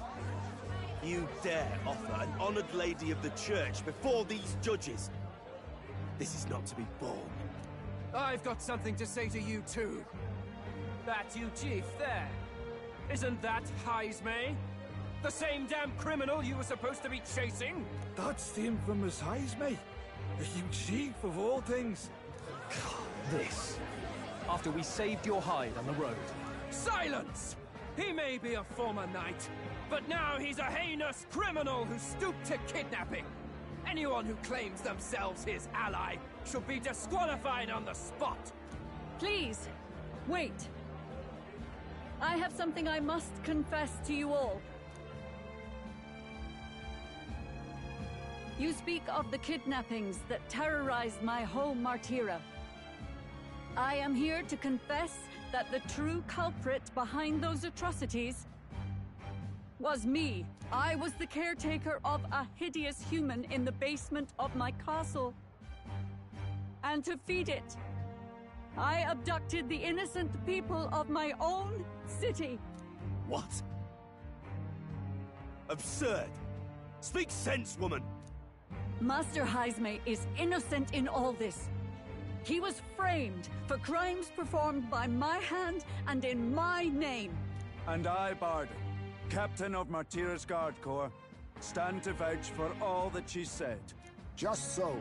Speaker 4: You dare offer an honored lady of the church before these judges? This is not to be borne.
Speaker 16: I've got something to say to you too. That you, Chief, there. Isn't that Heismay? The same damn criminal you were supposed to be chasing?
Speaker 18: That's the infamous Heismay. You chief of all things.
Speaker 3: This. After we saved your hide on the road.
Speaker 16: Silence! He may be a former knight, but now he's a heinous criminal who stooped to kidnapping. Anyone who claims themselves his ally should be disqualified on the spot.
Speaker 14: Please, wait. I have something I must confess to you all. You speak of the kidnappings that terrorized my home, Martira. I am here to confess that the true culprit behind those atrocities was me. I was the caretaker of a hideous human in the basement of my castle. And to feed it, I abducted the innocent people of my own city.
Speaker 15: What? Absurd. Speak sense, woman.
Speaker 14: Master Heismay is innocent in all this. He was framed for crimes performed by my hand and in my name.
Speaker 18: And I, Barden, Captain of Martira's Guard Corps, stand to vouch for all that she said.
Speaker 8: Just so.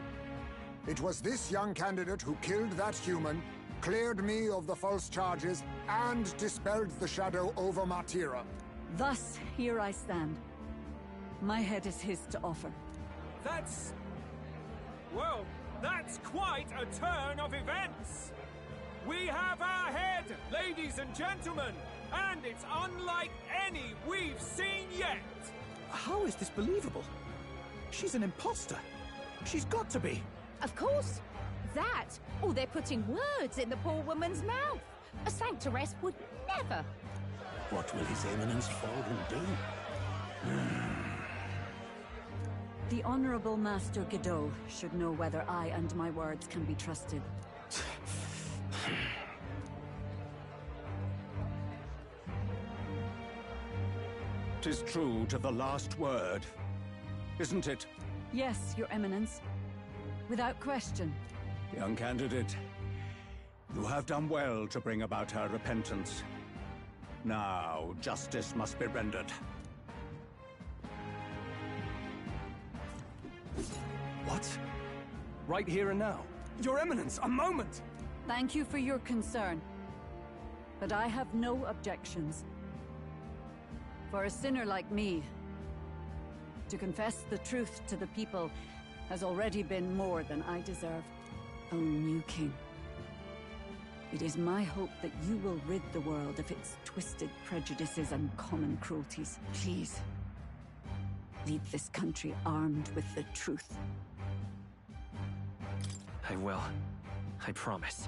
Speaker 8: It was this young candidate who killed that human, cleared me of the false charges, and dispelled the shadow over Martira.
Speaker 14: Thus, here I stand. My head is his to offer.
Speaker 12: That's... well, that's quite a turn of events! We have our head, ladies and gentlemen, and it's unlike any we've seen yet!
Speaker 18: How is this believable? She's an imposter. She's got to be.
Speaker 9: Of course. That, or they're putting words in the poor woman's mouth. A sanctoress would never.
Speaker 11: What will His Eminence Forden do?
Speaker 14: The Honorable Master Godot should know whether I and my words can be trusted.
Speaker 17: 'Tis true to the last word, isn't it?
Speaker 14: Yes, Your Eminence. Without question.
Speaker 17: Young candidate, you have done well to bring about her repentance. Now, justice must be rendered.
Speaker 3: What? Right here and now? Your Eminence, a moment!
Speaker 14: Thank you for your concern. But I have no objections. For a sinner like me, to confess the truth to the people has already been more than I deserve. O new king, it is my hope that you will rid the world of its twisted prejudices and common cruelties. Please, lead this country armed with the truth.
Speaker 6: I will. I promise.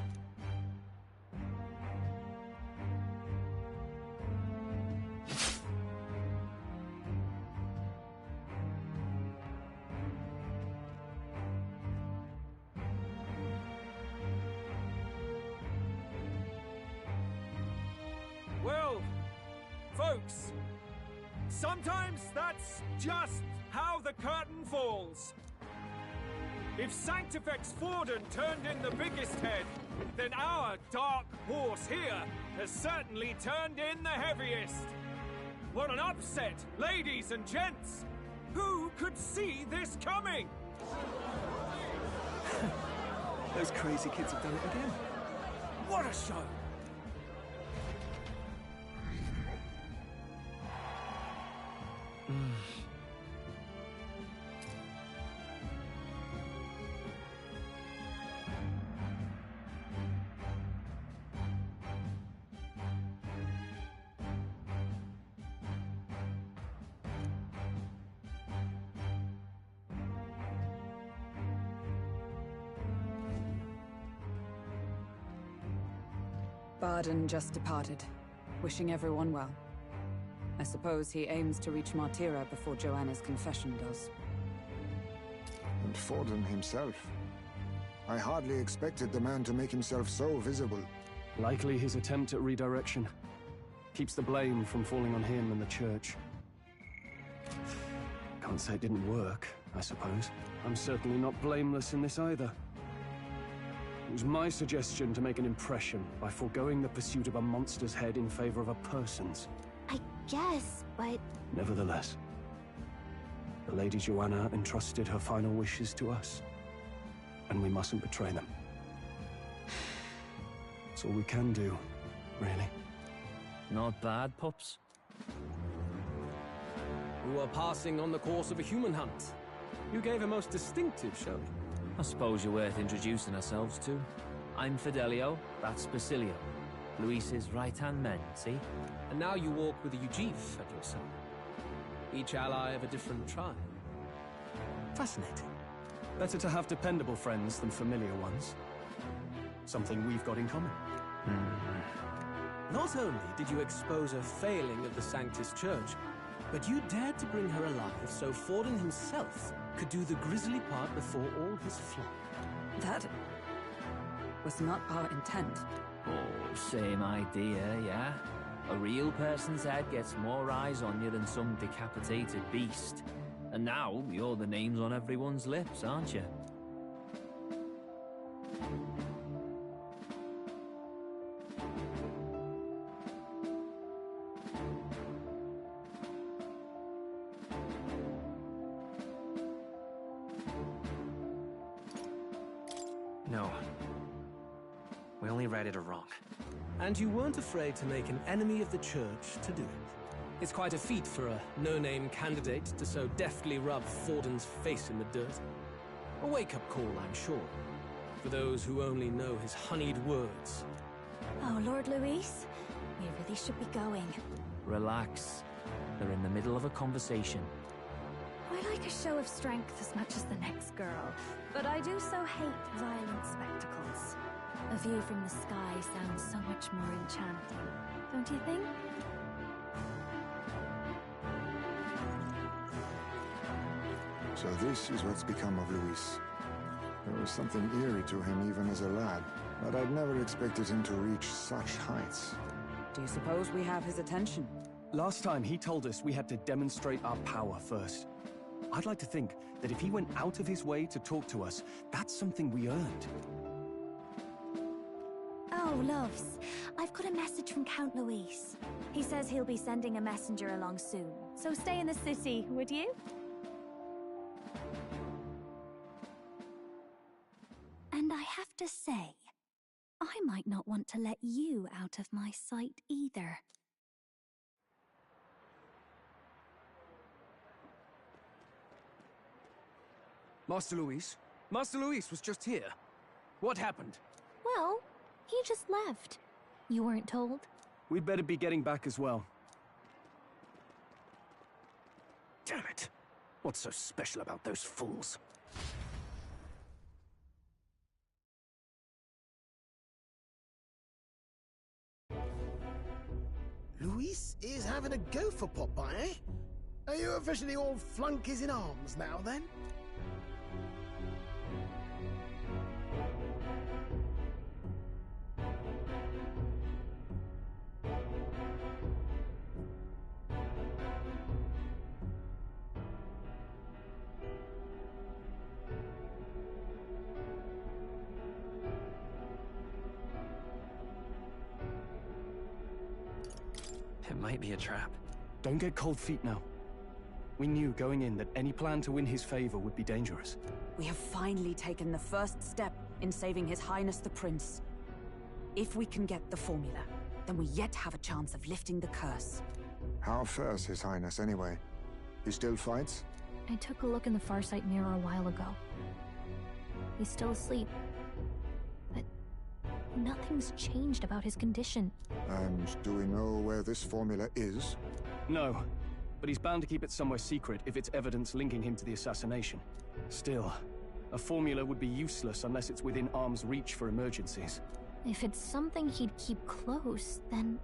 Speaker 12: Well, folks, sometimes that's just how the curtain falls. If Sanctifex Forden turned in the biggest head, then our dark horse here has certainly turned in the heaviest. What an upset, ladies and gents! Who could see this coming?
Speaker 3: Those crazy kids have done it again.
Speaker 12: What a show!
Speaker 5: Barden just departed, wishing everyone well. I suppose he aims to reach Martira before Joanna's confession does.
Speaker 8: And Forden himself. I hardly expected the man to make himself so visible.
Speaker 3: Likely his attempt at redirection. Keeps the blame from falling on him and the church. Can't say it didn't work, I suppose. I'm certainly not blameless in this either. It was my suggestion to make an impression by foregoing the pursuit of a monster's head in favor of a person's.
Speaker 9: I guess, but...
Speaker 3: Nevertheless, the Lady Joanna entrusted her final wishes to us, and we mustn't betray them. It's all we can do, really.
Speaker 19: Not bad, pups.
Speaker 16: We were passing on the course of a human hunt. You gave a most distinctive showing.
Speaker 19: I suppose you're worth introducing ourselves to. I'm Fidelio, that's Basilio. Luis's right-hand men, see?
Speaker 16: And now you walk with a Ujif at your side. Each ally of a different tribe. Fascinating.
Speaker 3: Better to have dependable friends than familiar ones. Something we've got in common.
Speaker 16: Not only did you expose a failing of the Sanctus Church, but you dared to bring her alive so Forden himself could do the grisly part before all his flock.
Speaker 5: That was not our intent.
Speaker 19: Oh, same idea, yeah? A real person's head gets more eyes on you than some decapitated beast. And now, you're the names on everyone's lips, aren't you?
Speaker 6: No. We only read it wrong.
Speaker 16: And you weren't afraid to make an enemy of the Church to do it. It's quite a feat for a no-name candidate to so deftly rub Forden's face in the dirt. A wake-up call, I'm sure, for those who only know his honeyed words.
Speaker 2: Oh, Lord Luis, we really should be going.
Speaker 19: Relax. They're in the middle of a conversation.
Speaker 2: I like a show of strength as much as the next girl, but I do so hate violent spectacles. A view from the sky sounds so much more enchanting, don't you think?
Speaker 8: So this is what's become of Luis. There was something eerie to him even as a lad, but I'd never expected him to reach such heights.
Speaker 5: Do you suppose we have his attention?
Speaker 3: Last time he told us we had to demonstrate our power first. I'd like to think that if he went out of his way to talk to us, that's something we earned.
Speaker 2: Oh, loves, I've got a message from Count Luis. He says he'll be sending a messenger along soon, so stay in the city, would you? And I have to say, I might not want to let you out of my sight either.
Speaker 16: Master Luis? Master Luis was just here. What happened?
Speaker 2: Well, he just left. You weren't told?
Speaker 3: We'd better be getting back as well.
Speaker 12: Damn it. What's so special about those fools?
Speaker 11: Luis is having a go for Popeye, eh? Are you officially all flunkies in arms now, then?
Speaker 6: It might be a trap.
Speaker 3: Don't get cold feet now. We knew going in that any plan to win his favor would be dangerous.
Speaker 5: We have finally taken the first step in saving His Highness the Prince. If we can get the formula, then we yet have a chance of lifting the curse.
Speaker 8: How fares His Highness, anyway? He still fights?
Speaker 2: I took a look in the Farsight mirror a while ago. He's still asleep. But nothing's changed about his condition.
Speaker 8: And do we know where this formula is?
Speaker 3: No, but he's bound to keep it somewhere secret if it's evidence linking him to the assassination. Still, a formula would be useless unless it's within arm's reach for emergencies.
Speaker 2: If it's something he'd keep close, then...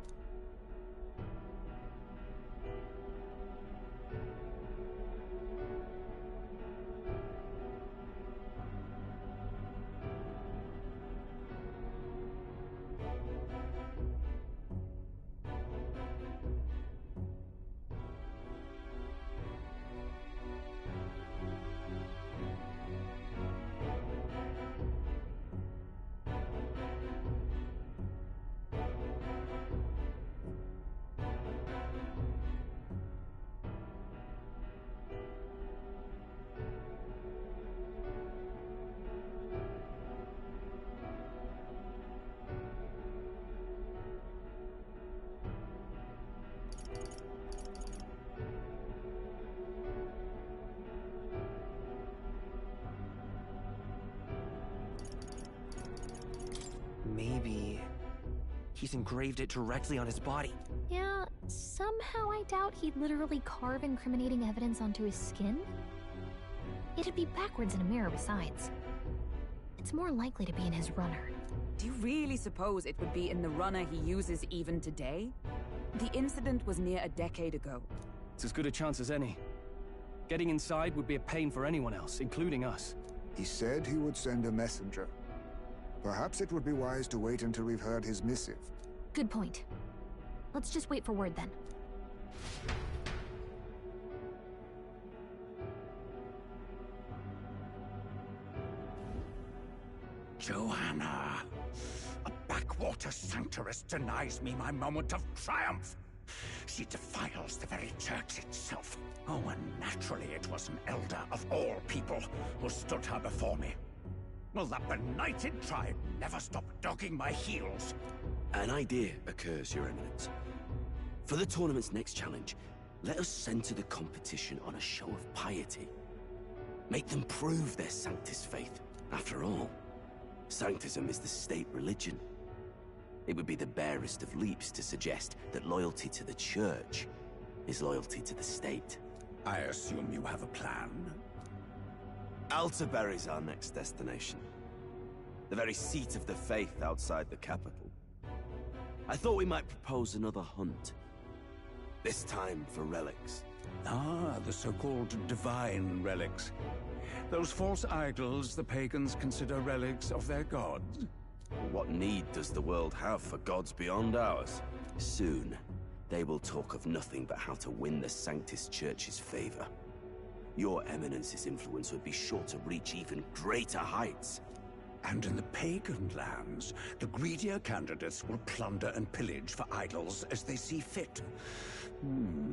Speaker 6: maybe he's engraved it directly on his body.
Speaker 20: Yeah, somehow I doubt he'd literally carve incriminating evidence onto his skin. It'd be backwards in a mirror besides. It's more likely to be in his runner.
Speaker 5: Do you really suppose it would be in the runner he uses even today? The incident was near a decade ago.
Speaker 3: It's as good a chance as any. Getting inside would be a pain for anyone else, including us.
Speaker 8: He said he would send a messenger. Perhaps it would be wise to wait until we've heard his missive.
Speaker 20: Good point. Let's just wait for word then.
Speaker 17: Joanna! A backwater sanctuarist denies me my moment of triumph! She defiles the very church itself. Oh, and naturally it was an elder of all people who stood her before me. Will that benighted tribe never stop dogging my heels?
Speaker 15: An idea occurs, Your Eminence. For the tournament's next challenge, let us center the competition on a show of piety. Make them prove their Sanctus faith. After all, Sanctism is the state religion. It would be the barest of leaps to suggest that loyalty to the Church is loyalty to the state.
Speaker 17: I assume you have a plan?
Speaker 15: Altaberry's our next destination. The very seat of the faith outside the capital. I thought we might propose another hunt. This time for relics.
Speaker 17: Ah, the so-called divine relics. Those false idols the pagans consider relics of their gods.
Speaker 15: What need does the world have for gods beyond ours? Soon, they will talk of nothing but how to win the Sanctus Church's favor. Your Eminence's influence would be sure to reach even greater heights.
Speaker 17: And in the pagan lands, the greedier candidates will plunder and pillage for idols as they see fit.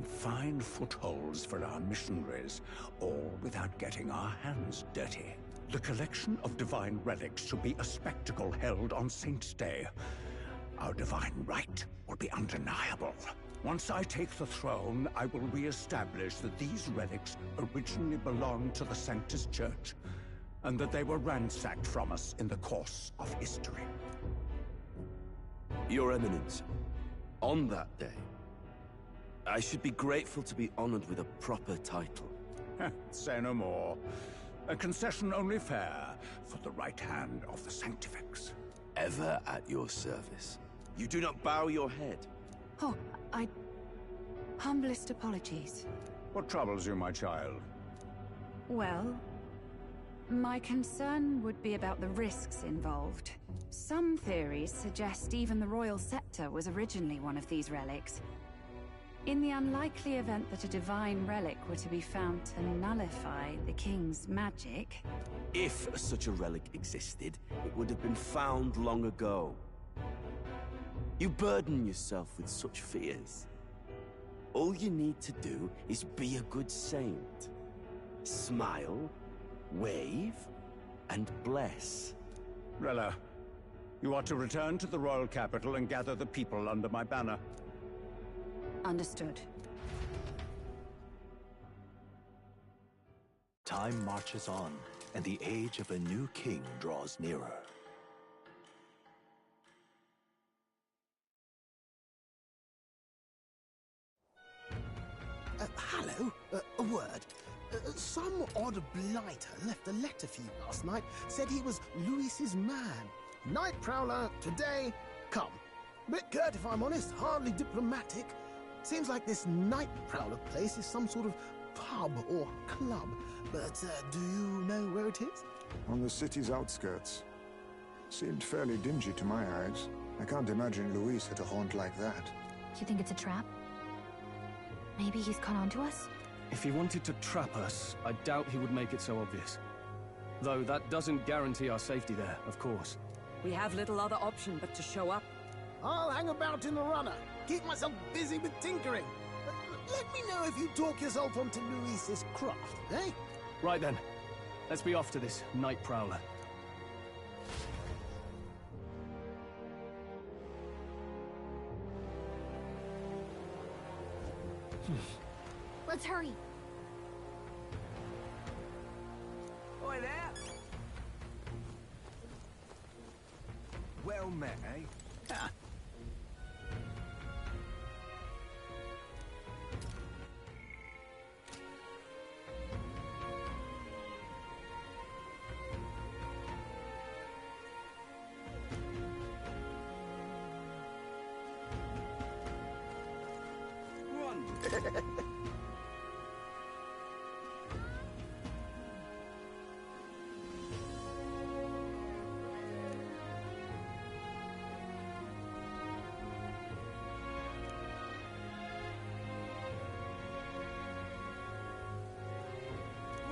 Speaker 17: Fine footholds for our missionaries, all without getting our hands dirty. The collection of divine relics should be a spectacle held on Saint's Day. Our divine right will be undeniable. Once I take the throne, I will re-establish that these relics originally belonged to the Sanctus Church, and that they were ransacked from us in the course of history.
Speaker 15: Your Eminence, on that day, I should be grateful to be honored with a proper title.
Speaker 17: Say no more. A concession only fair for the right hand of the Sanctifex.
Speaker 15: Ever at your service. You do not bow your head.
Speaker 5: Oh, humblest apologies.
Speaker 17: What troubles you, my child?
Speaker 5: Well, my concern would be about the risks involved. Some theories suggest even the royal scepter was originally one of these relics. In the unlikely event that a divine relic were to be found to nullify the king's magic...
Speaker 15: If such a relic existed, it would have been found long ago. You burden yourself with such fears. All you need to do is be a good saint. Smile, wave, and bless.
Speaker 17: Rella, you are to return to the royal capital and gather the people under my banner.
Speaker 5: Understood.
Speaker 7: Time marches on, and the age of a new king draws nearer.
Speaker 11: Hello. A word. Some odd blighter left a letter for you last night. Said he was Louis's man. Night Prowler, today, come. Bit curt, if I'm honest. Hardly diplomatic. Seems like this Night Prowler place is some sort of pub or club. But do you know where it is?
Speaker 8: On the city's outskirts. Seemed fairly dingy to my eyes. I can't imagine Luis at a haunt like that.
Speaker 20: You think it's a trap? Maybe he's caught on to us?
Speaker 3: If he wanted to trap us, I doubt he would make it so obvious. Though that doesn't guarantee our safety there, of course.
Speaker 5: We have little other option but to show up.
Speaker 11: I'll hang about in the runner. Keep myself busy with tinkering. Let me know if you talk yourself onto Luis's craft, eh?
Speaker 3: Right then. Let's be off to this Night Prowler.
Speaker 20: Let's hurry.
Speaker 5: Oi there!
Speaker 10: Well met, eh?
Speaker 12: Ah.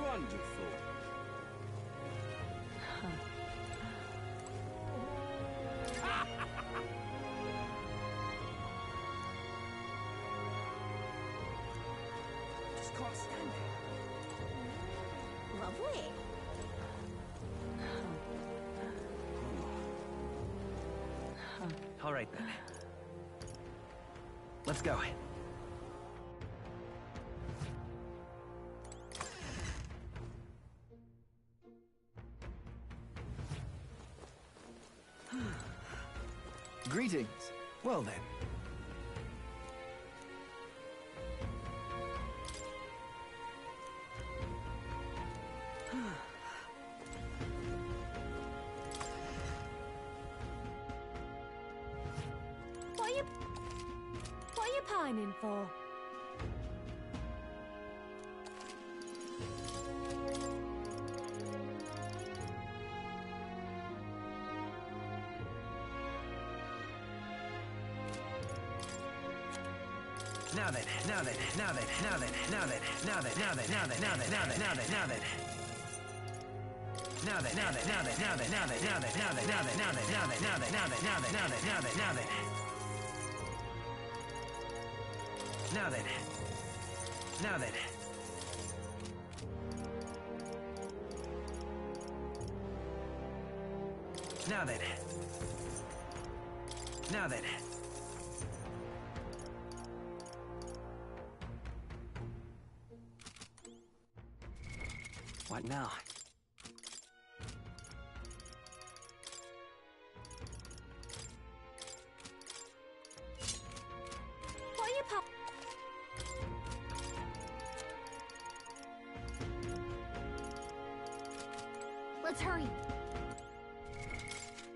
Speaker 4: Wonderful.
Speaker 5: Just can't stand it.
Speaker 9: Lovely.
Speaker 6: All right, then. Let's go.
Speaker 3: Greetings. Well then.
Speaker 9: What are you pining for?
Speaker 6: Now then. What now?
Speaker 9: What are you
Speaker 20: Let's hurry.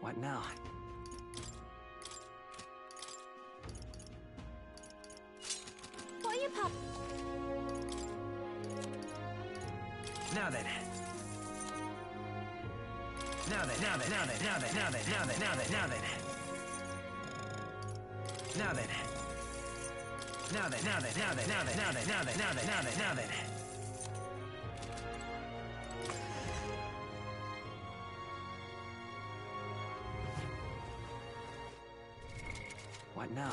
Speaker 6: What now?
Speaker 9: What are you
Speaker 6: Now then. What now?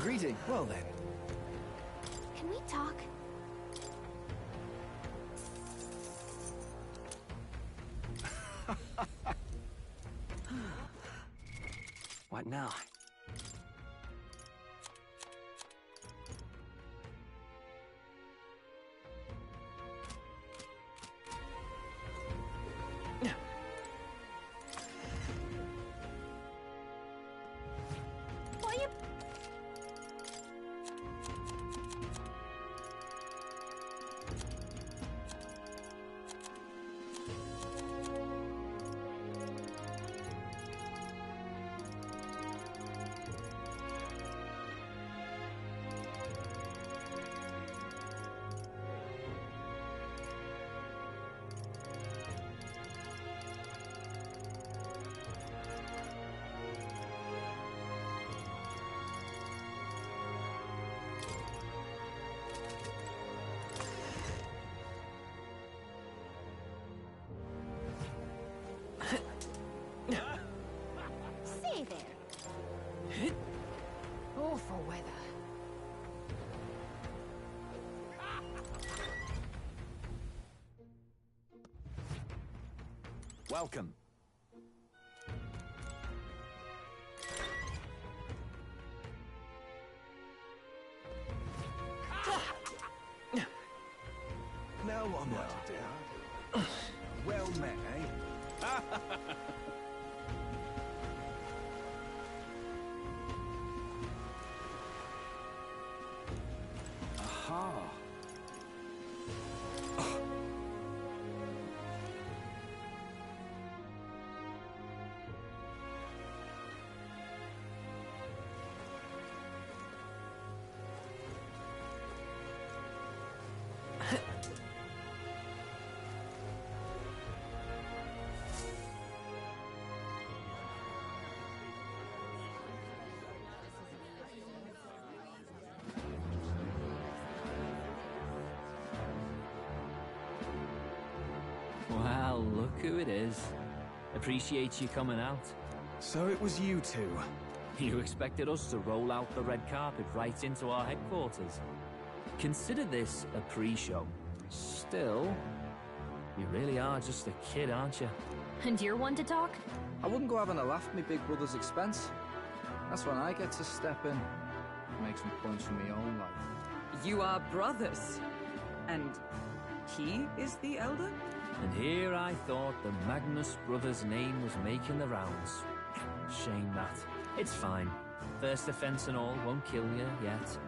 Speaker 3: Greeting. Well then.
Speaker 20: Can we talk?
Speaker 6: What now?
Speaker 9: What are you... Say there. Awful weather.
Speaker 7: Welcome.
Speaker 4: Well, what am I to do? Well met, eh? Aha!
Speaker 19: Well, look who it is. Appreciate you coming out.
Speaker 3: So it was you two.
Speaker 19: You expected us to roll out the red carpet right into our headquarters. Consider this a pre-show. Still, you really are just a kid, aren't you?
Speaker 20: And you're one to talk?
Speaker 21: I wouldn't go having a laugh at my big brother's expense. That's when I get to step in. Make some points for my own life.
Speaker 5: You are brothers. And he is the elder?
Speaker 19: And here I thought the Magnus brothers' name was making the rounds. Shame that. It's fine. First offense and all won't kill you yet.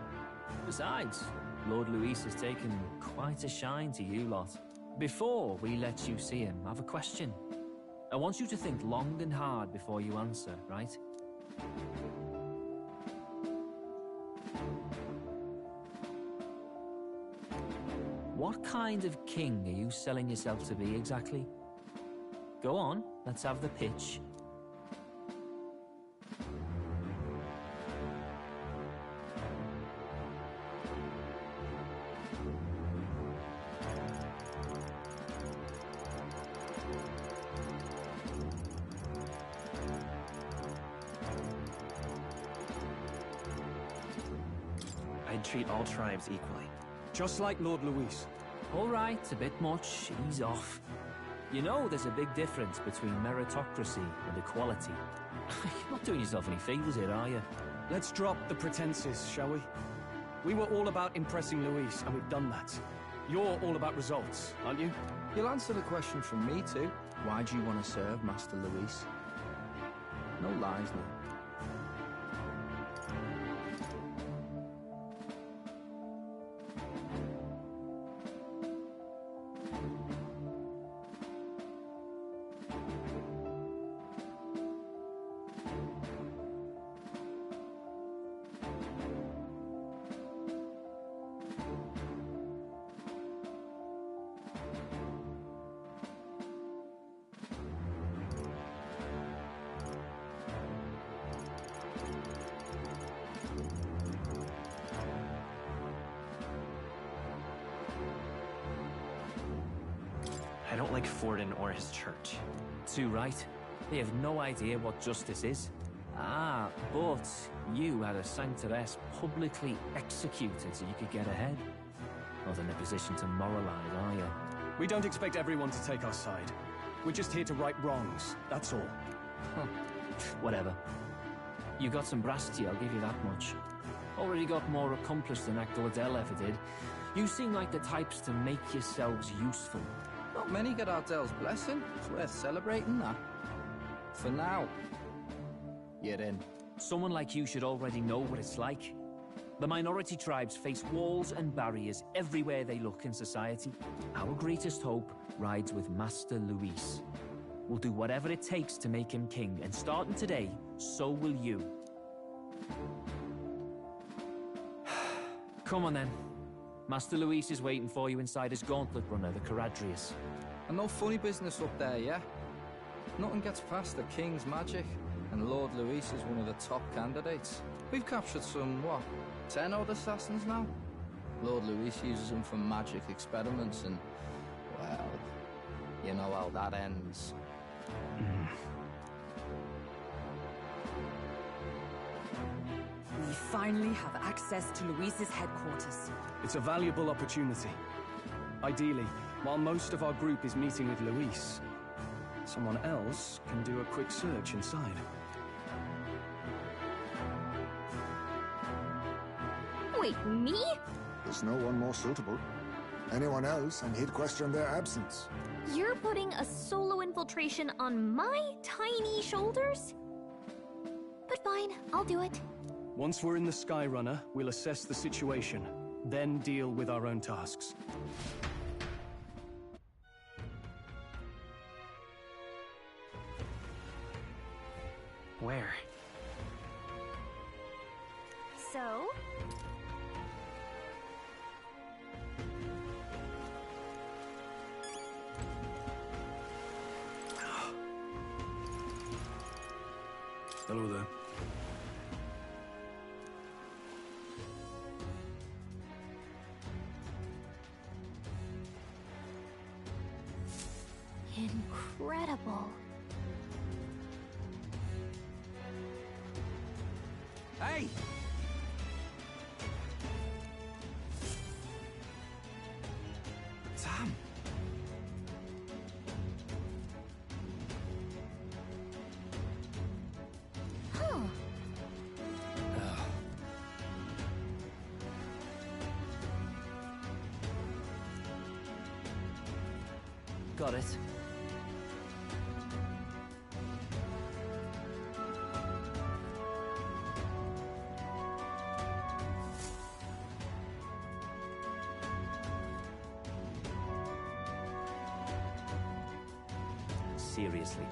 Speaker 19: Besides, Lord Luis has taken quite a shine to you lot. Before we let you see him, I have a question. I want you to think long and hard before you answer, right? What kind of king are you selling yourself to be exactly? Go on, let's have the pitch.
Speaker 6: I'd treat all tribes equally.
Speaker 3: Just like Lord Luis.
Speaker 19: All right, a bit much. Ease off. You know there's a big difference between meritocracy and equality. You're not doing yourself any favors here, are you?
Speaker 3: Let's drop the pretenses, shall we? We were all about impressing Luis, and we've done that. You're all about results, aren't you?
Speaker 21: You'll answer the question from me too. Why do you want to serve Master Luis? No lies now.
Speaker 6: I don't like Forden or his church.
Speaker 19: Too right. They have no idea what justice is. Ah, but you had a sanctoress publicly executed so you could get ahead. Not in a position to moralize, are you?
Speaker 3: We don't expect everyone to take our side. We're just here to right wrongs, that's all.
Speaker 19: Huh. Whatever. You got some brasty, I'll give you that much. Already got more accomplished than Actor Adele ever did. You seem like the types to make yourselves useful.
Speaker 21: Not many get Ardel's blessing. It's worth celebrating that. For now, you're in.
Speaker 19: Someone like you should already know what it's like. The minority tribes face walls and barriers everywhere they look in society. Our greatest hope rides with Master Luis. We'll do whatever it takes to make him king, and starting today, so will you. Come on then. Master Luis is waiting for you inside his gauntlet runner, the Caradrius.
Speaker 21: And no funny business up there, yeah? Nothing gets past the King's magic, and Lord Luis is one of the top candidates. We've captured some, what, 10 odd assassins now? Lord Luis uses them for magic experiments and, well, you know how that ends.
Speaker 5: We finally have access to Luis's headquarters.
Speaker 3: It's a valuable opportunity. Ideally, while most of our group is meeting with Luis, someone else can do a quick search inside.
Speaker 20: Wait, me?
Speaker 8: There's no one more suitable. anyone else, and he'd question their absence.
Speaker 20: You're putting a solo infiltration on my tiny shoulders? But fine, I'll do it.
Speaker 3: Once we're in the Skyrunner, we'll assess the situation, then deal with our own tasks.
Speaker 6: Where?
Speaker 20: So?
Speaker 12: Hello there.
Speaker 20: Incredible.
Speaker 15: Hey! Sam!
Speaker 20: Huh.
Speaker 19: Got it.
Speaker 6: Seriously.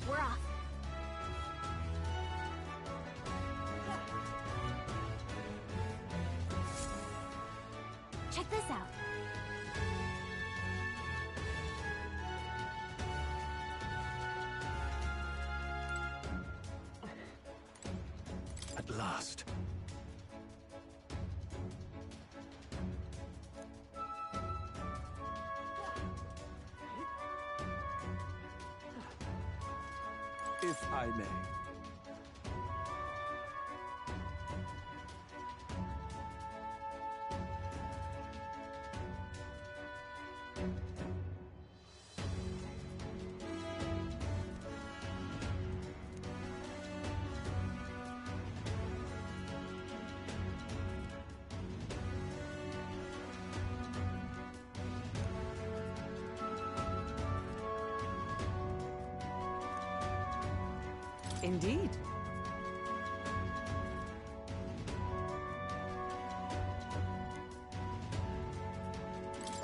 Speaker 20: We're off. Check this out.
Speaker 3: At last.
Speaker 18: If I may.
Speaker 5: Indeed.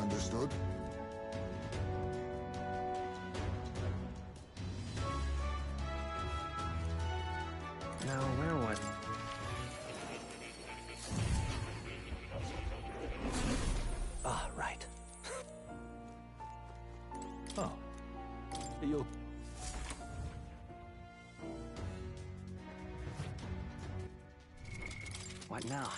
Speaker 8: Understood?
Speaker 6: Now, where was...
Speaker 7: Ah, right.
Speaker 12: Oh. You'll...
Speaker 6: What now?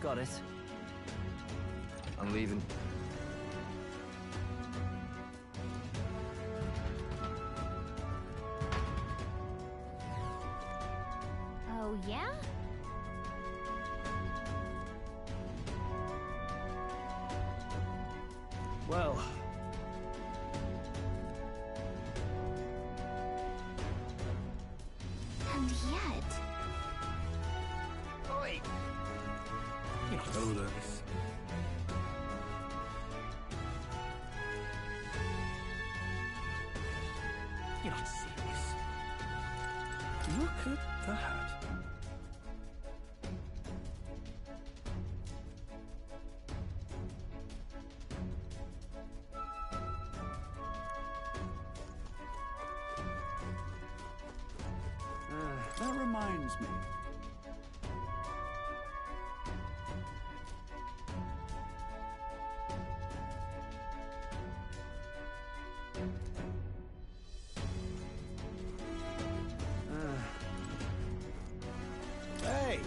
Speaker 19: Got it.
Speaker 21: I'm leaving.
Speaker 20: Oh, yeah?
Speaker 3: Well,
Speaker 20: And yet...
Speaker 6: Oi!
Speaker 12: Hello there.
Speaker 6: You're not serious.
Speaker 12: Look at that.
Speaker 18: That reminds me.
Speaker 11: Hey!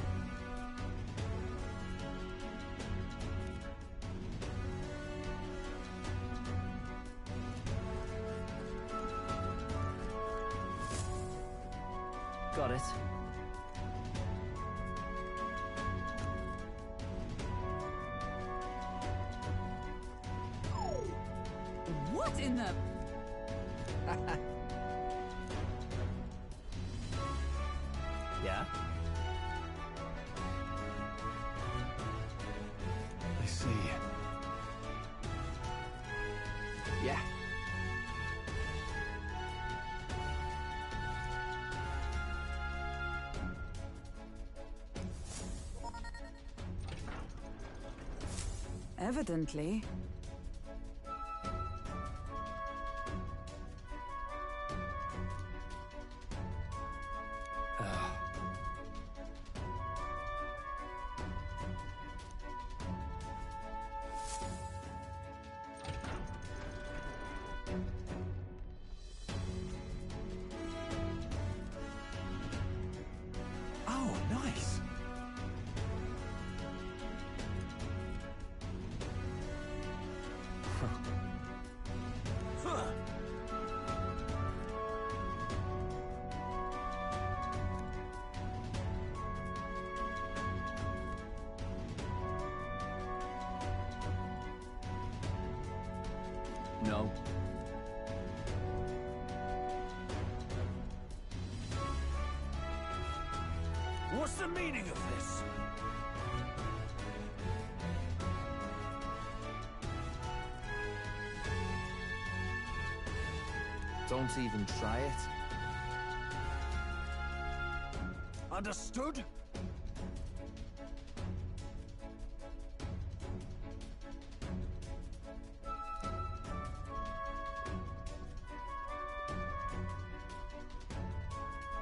Speaker 19: Got it.
Speaker 5: What in the...
Speaker 19: Yeah?
Speaker 3: I see.
Speaker 19: Yeah.
Speaker 5: Evidently.
Speaker 3: Oh, nice.
Speaker 19: No.
Speaker 15: What's the meaning of this?
Speaker 13: Don't even try it.
Speaker 15: Understood?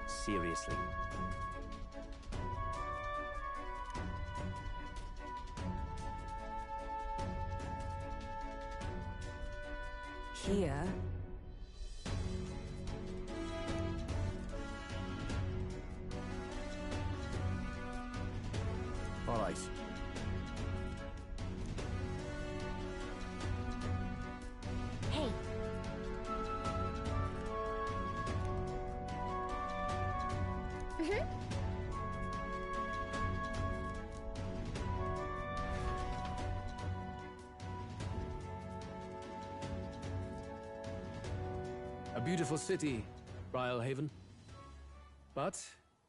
Speaker 19: Seriously.
Speaker 5: Here.
Speaker 13: All right.
Speaker 20: Hey.
Speaker 12: A beautiful city, Haven. But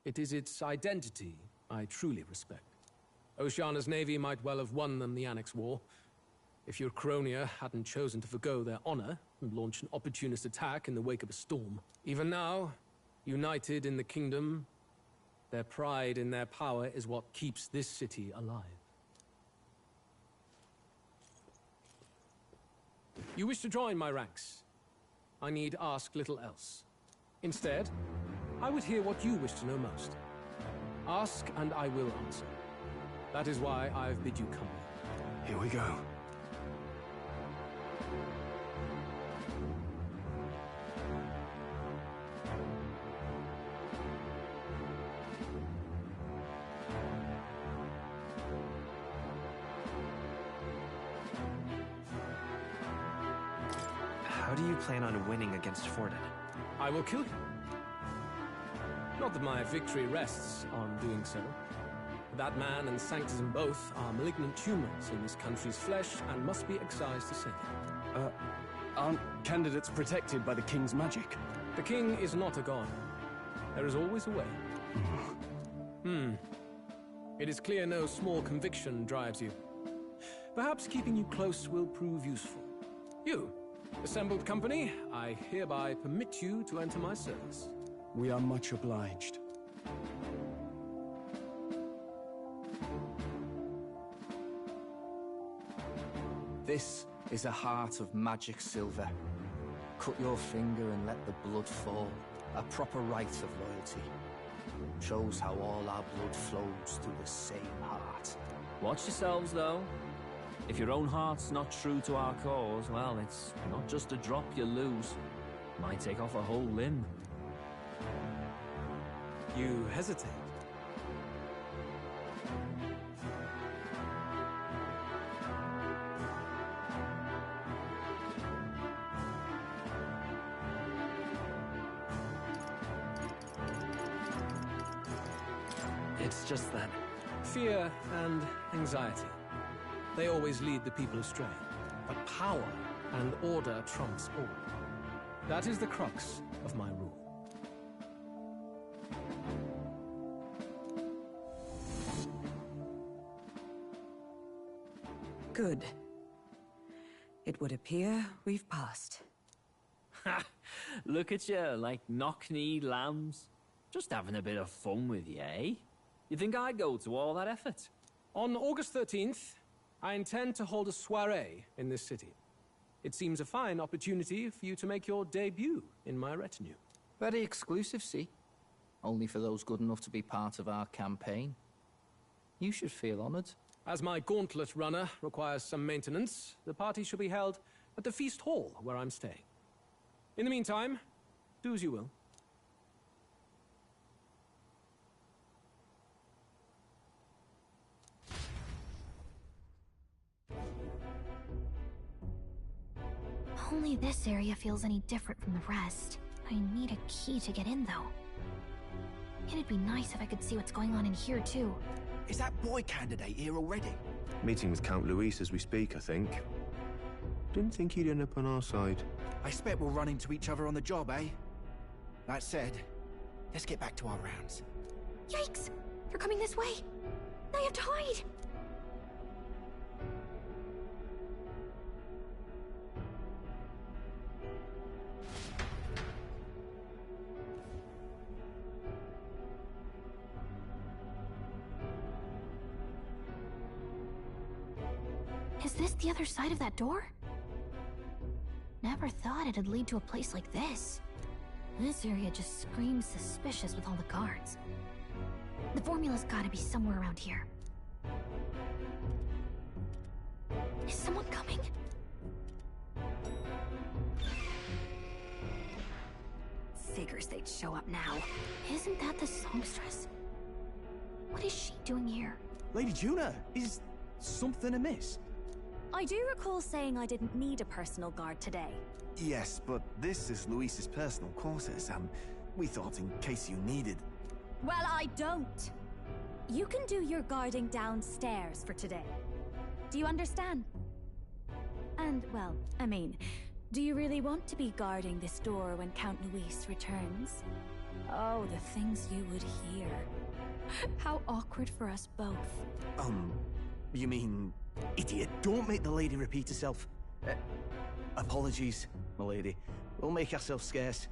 Speaker 12: it is its identity I truly respect. Oceania's navy might well have won them the Annex War, if your Cronia hadn't chosen to forgo their honor and launch an opportunist attack in the wake of a storm. Even now, united in the kingdom, their pride in their power is what keeps this city alive. You wish to join my ranks. I need ask little else. Instead, I would hear what you wish to know most. Ask, and I will answer. That is why I've bid you come.
Speaker 3: Here we go.
Speaker 6: How do you plan on winning against Forden?
Speaker 12: I will kill him. Not that my victory rests on doing so. That man and Sanctism both are malignant tumors in this country's flesh and must be excised to save it.
Speaker 3: Aren't candidates protected by the king's magic?
Speaker 12: The king is not a god. There is always a way. It is clear no small conviction drives you. Perhaps keeping you close will prove useful. You, assembled company, I hereby permit you to enter my service.
Speaker 3: We are much obliged.
Speaker 13: This is a heart of magic silver. Cut your finger and let the blood fall. A proper rite of loyalty. Shows how all our blood flows through the same heart.
Speaker 19: Watch yourselves, though. If your own heart's not true to our cause, well, it's not just a drop you lose. Might take off a whole limb.
Speaker 12: You hesitate. It's just that fear and anxiety, they always lead the people astray. But power and order trumps all. That is the crux of my rule.
Speaker 5: Good. It would appear we've passed.
Speaker 19: Ha! Look at you, like knock-kneed lambs. Just having a bit of fun with you, eh? You think I'd go to all that effort?
Speaker 12: On August 13th, I intend to hold a soiree in this city. It seems a fine opportunity for you to make your debut in my retinue.
Speaker 21: Very exclusive, see? Only for those good enough to be part of our campaign. You should feel honored.
Speaker 12: As my gauntlet runner requires some maintenance, the party shall be held at the feast hall where I'm staying. In the meantime, do as you will.
Speaker 20: Only this area feels any different from the rest. I need a key to get in, though. It'd be nice if I could see what's going on in here, too.
Speaker 15: Is that boy candidate here already?
Speaker 1: Meeting with Count Luis as we speak, I think. Didn't think he'd end up on our side.
Speaker 15: I expect we'll run into each other on the job, eh? That said, let's get back to our rounds.
Speaker 20: Yikes! They're coming this way! I have to hide! Is this the other side of that door? Never thought it'd lead to a place like this. This area just screams suspicious with all the guards. The formula's gotta be somewhere around here. Is someone coming?
Speaker 2: Figures they'd show up now.
Speaker 20: Isn't that the songstress? What is she doing here?
Speaker 15: Lady Juna, is something amiss?
Speaker 2: I do recall saying I didn't need a personal guard today.
Speaker 15: Yes, but this is Luis's personal quarters, and we thought in case you needed...
Speaker 2: Well, I don't. You can do your guarding downstairs for today. Do you understand? And, well, I mean, do you really want to be guarding this door when Count Luis returns? Oh, the things you would hear. How awkward for us both.
Speaker 15: You mean... Idiot, don't make the lady repeat herself. Apologies, my lady. We'll make ourselves scarce.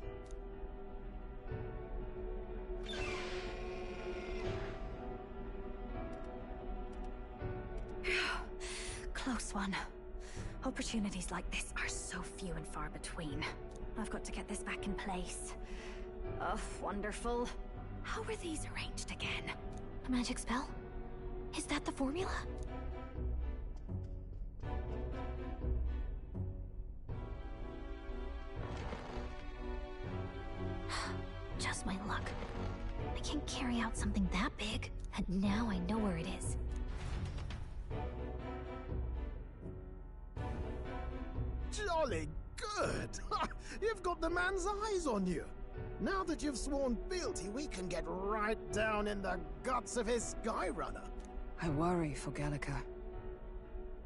Speaker 2: Close one. Opportunities like this are so few and far between. I've got to get this back in place. Oh, wonderful. How were these arranged again?
Speaker 20: A magic spell? Is that the formula? Just my luck. I can't carry out something that big, and now I know where it is.
Speaker 11: Jolly good! You've got the man's eyes on you. Now that you've sworn fealty, we can get right down in the guts of his Skyrunner.
Speaker 5: I worry for Gallica.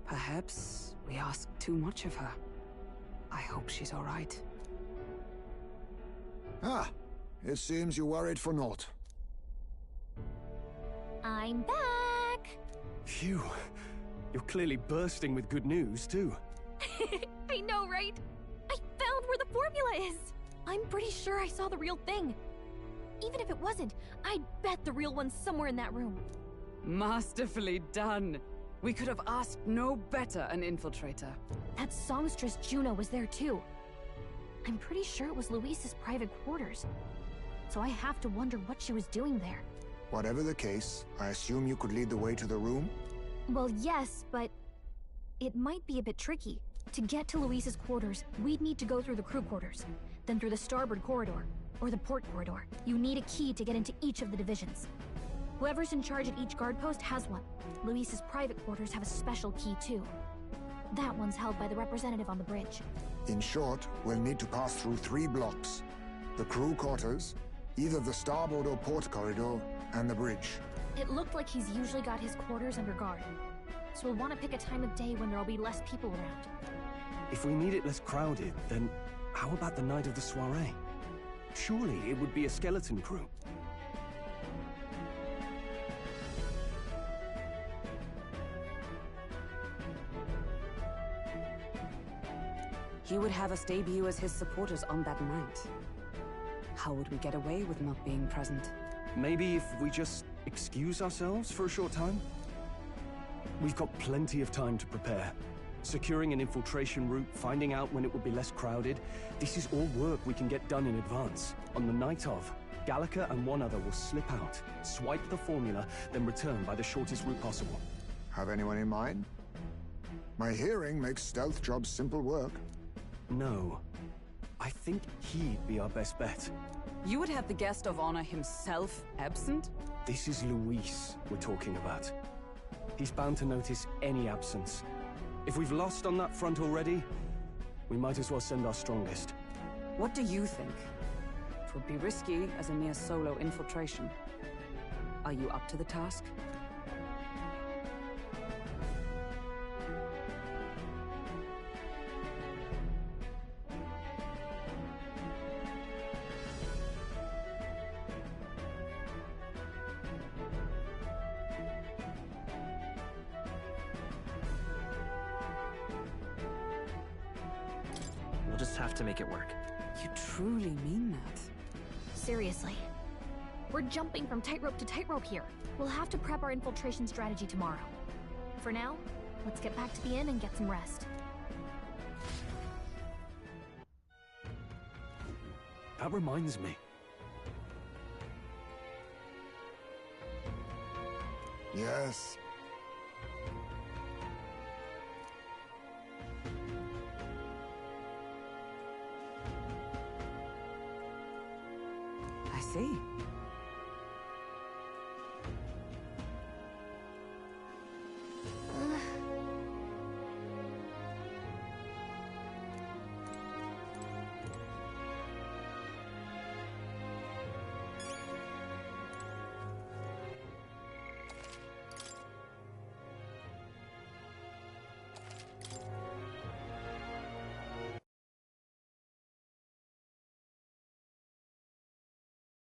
Speaker 5: Perhaps we ask too much of her. I hope she's all right.
Speaker 8: Ah, it seems you worried for naught.
Speaker 20: I'm back!
Speaker 3: Phew. You're clearly bursting with good news, too.
Speaker 20: I know, right? I found where the formula is! I'm pretty sure I saw the real thing. Even if it wasn't, I'd bet the real one's somewhere in that room.
Speaker 5: Masterfully done. We could have asked no better an infiltrator.
Speaker 20: That songstress Juno was there too. I'm pretty sure it was Luis's private quarters. So I have to wonder what she was doing there.
Speaker 8: Whatever the case, I assume you could lead the way to the room?
Speaker 20: Well, yes, but it might be a bit tricky. To get to Luis's quarters, we'd need to go through the crew quarters, then through the starboard corridor, or the port corridor. You need a key to get into each of the divisions. Whoever's in charge at each guard post has one. Luis's private quarters have a special key too. That one's held by the representative on the bridge.
Speaker 8: In short, we'll need to pass through 3 blocks. The crew quarters, either the starboard or port corridor, and the bridge.
Speaker 20: It looked like he's usually got his quarters under guard. So we'll want to pick a time of day when there'll be less people around.
Speaker 3: If we need it less crowded, then how about the night of the soiree? Surely it would be a skeleton crew.
Speaker 5: He would have us debut as his supporters on that night. How would we get away with not being present?
Speaker 3: Maybe if we just excuse ourselves for a short time? We've got plenty of time to prepare. Securing an infiltration route, finding out when it will be less crowded, this is all work we can get done in advance. On the night of, Gallica and one other will slip out, swipe the formula, then return by the shortest route possible.
Speaker 8: Have anyone in mind? My hearing makes stealth jobs simple work.
Speaker 3: No. I think he'd be our best bet.
Speaker 5: You would have the guest of honor himself absent?
Speaker 3: This is Luis we're talking about. He's bound to notice any absence. If we've lost on that front already, we might as well send our strongest.
Speaker 5: What do you think? It would be risky as a mere solo infiltration. Are you up to the task?
Speaker 6: We'll just have to make it work.
Speaker 5: You truly mean that?
Speaker 20: Seriously. We're jumping from tightrope to tightrope here. We'll have to prep our infiltration strategy tomorrow. For now, let's get back to the inn and get some rest.
Speaker 3: That reminds me.
Speaker 8: Yes.
Speaker 5: I see.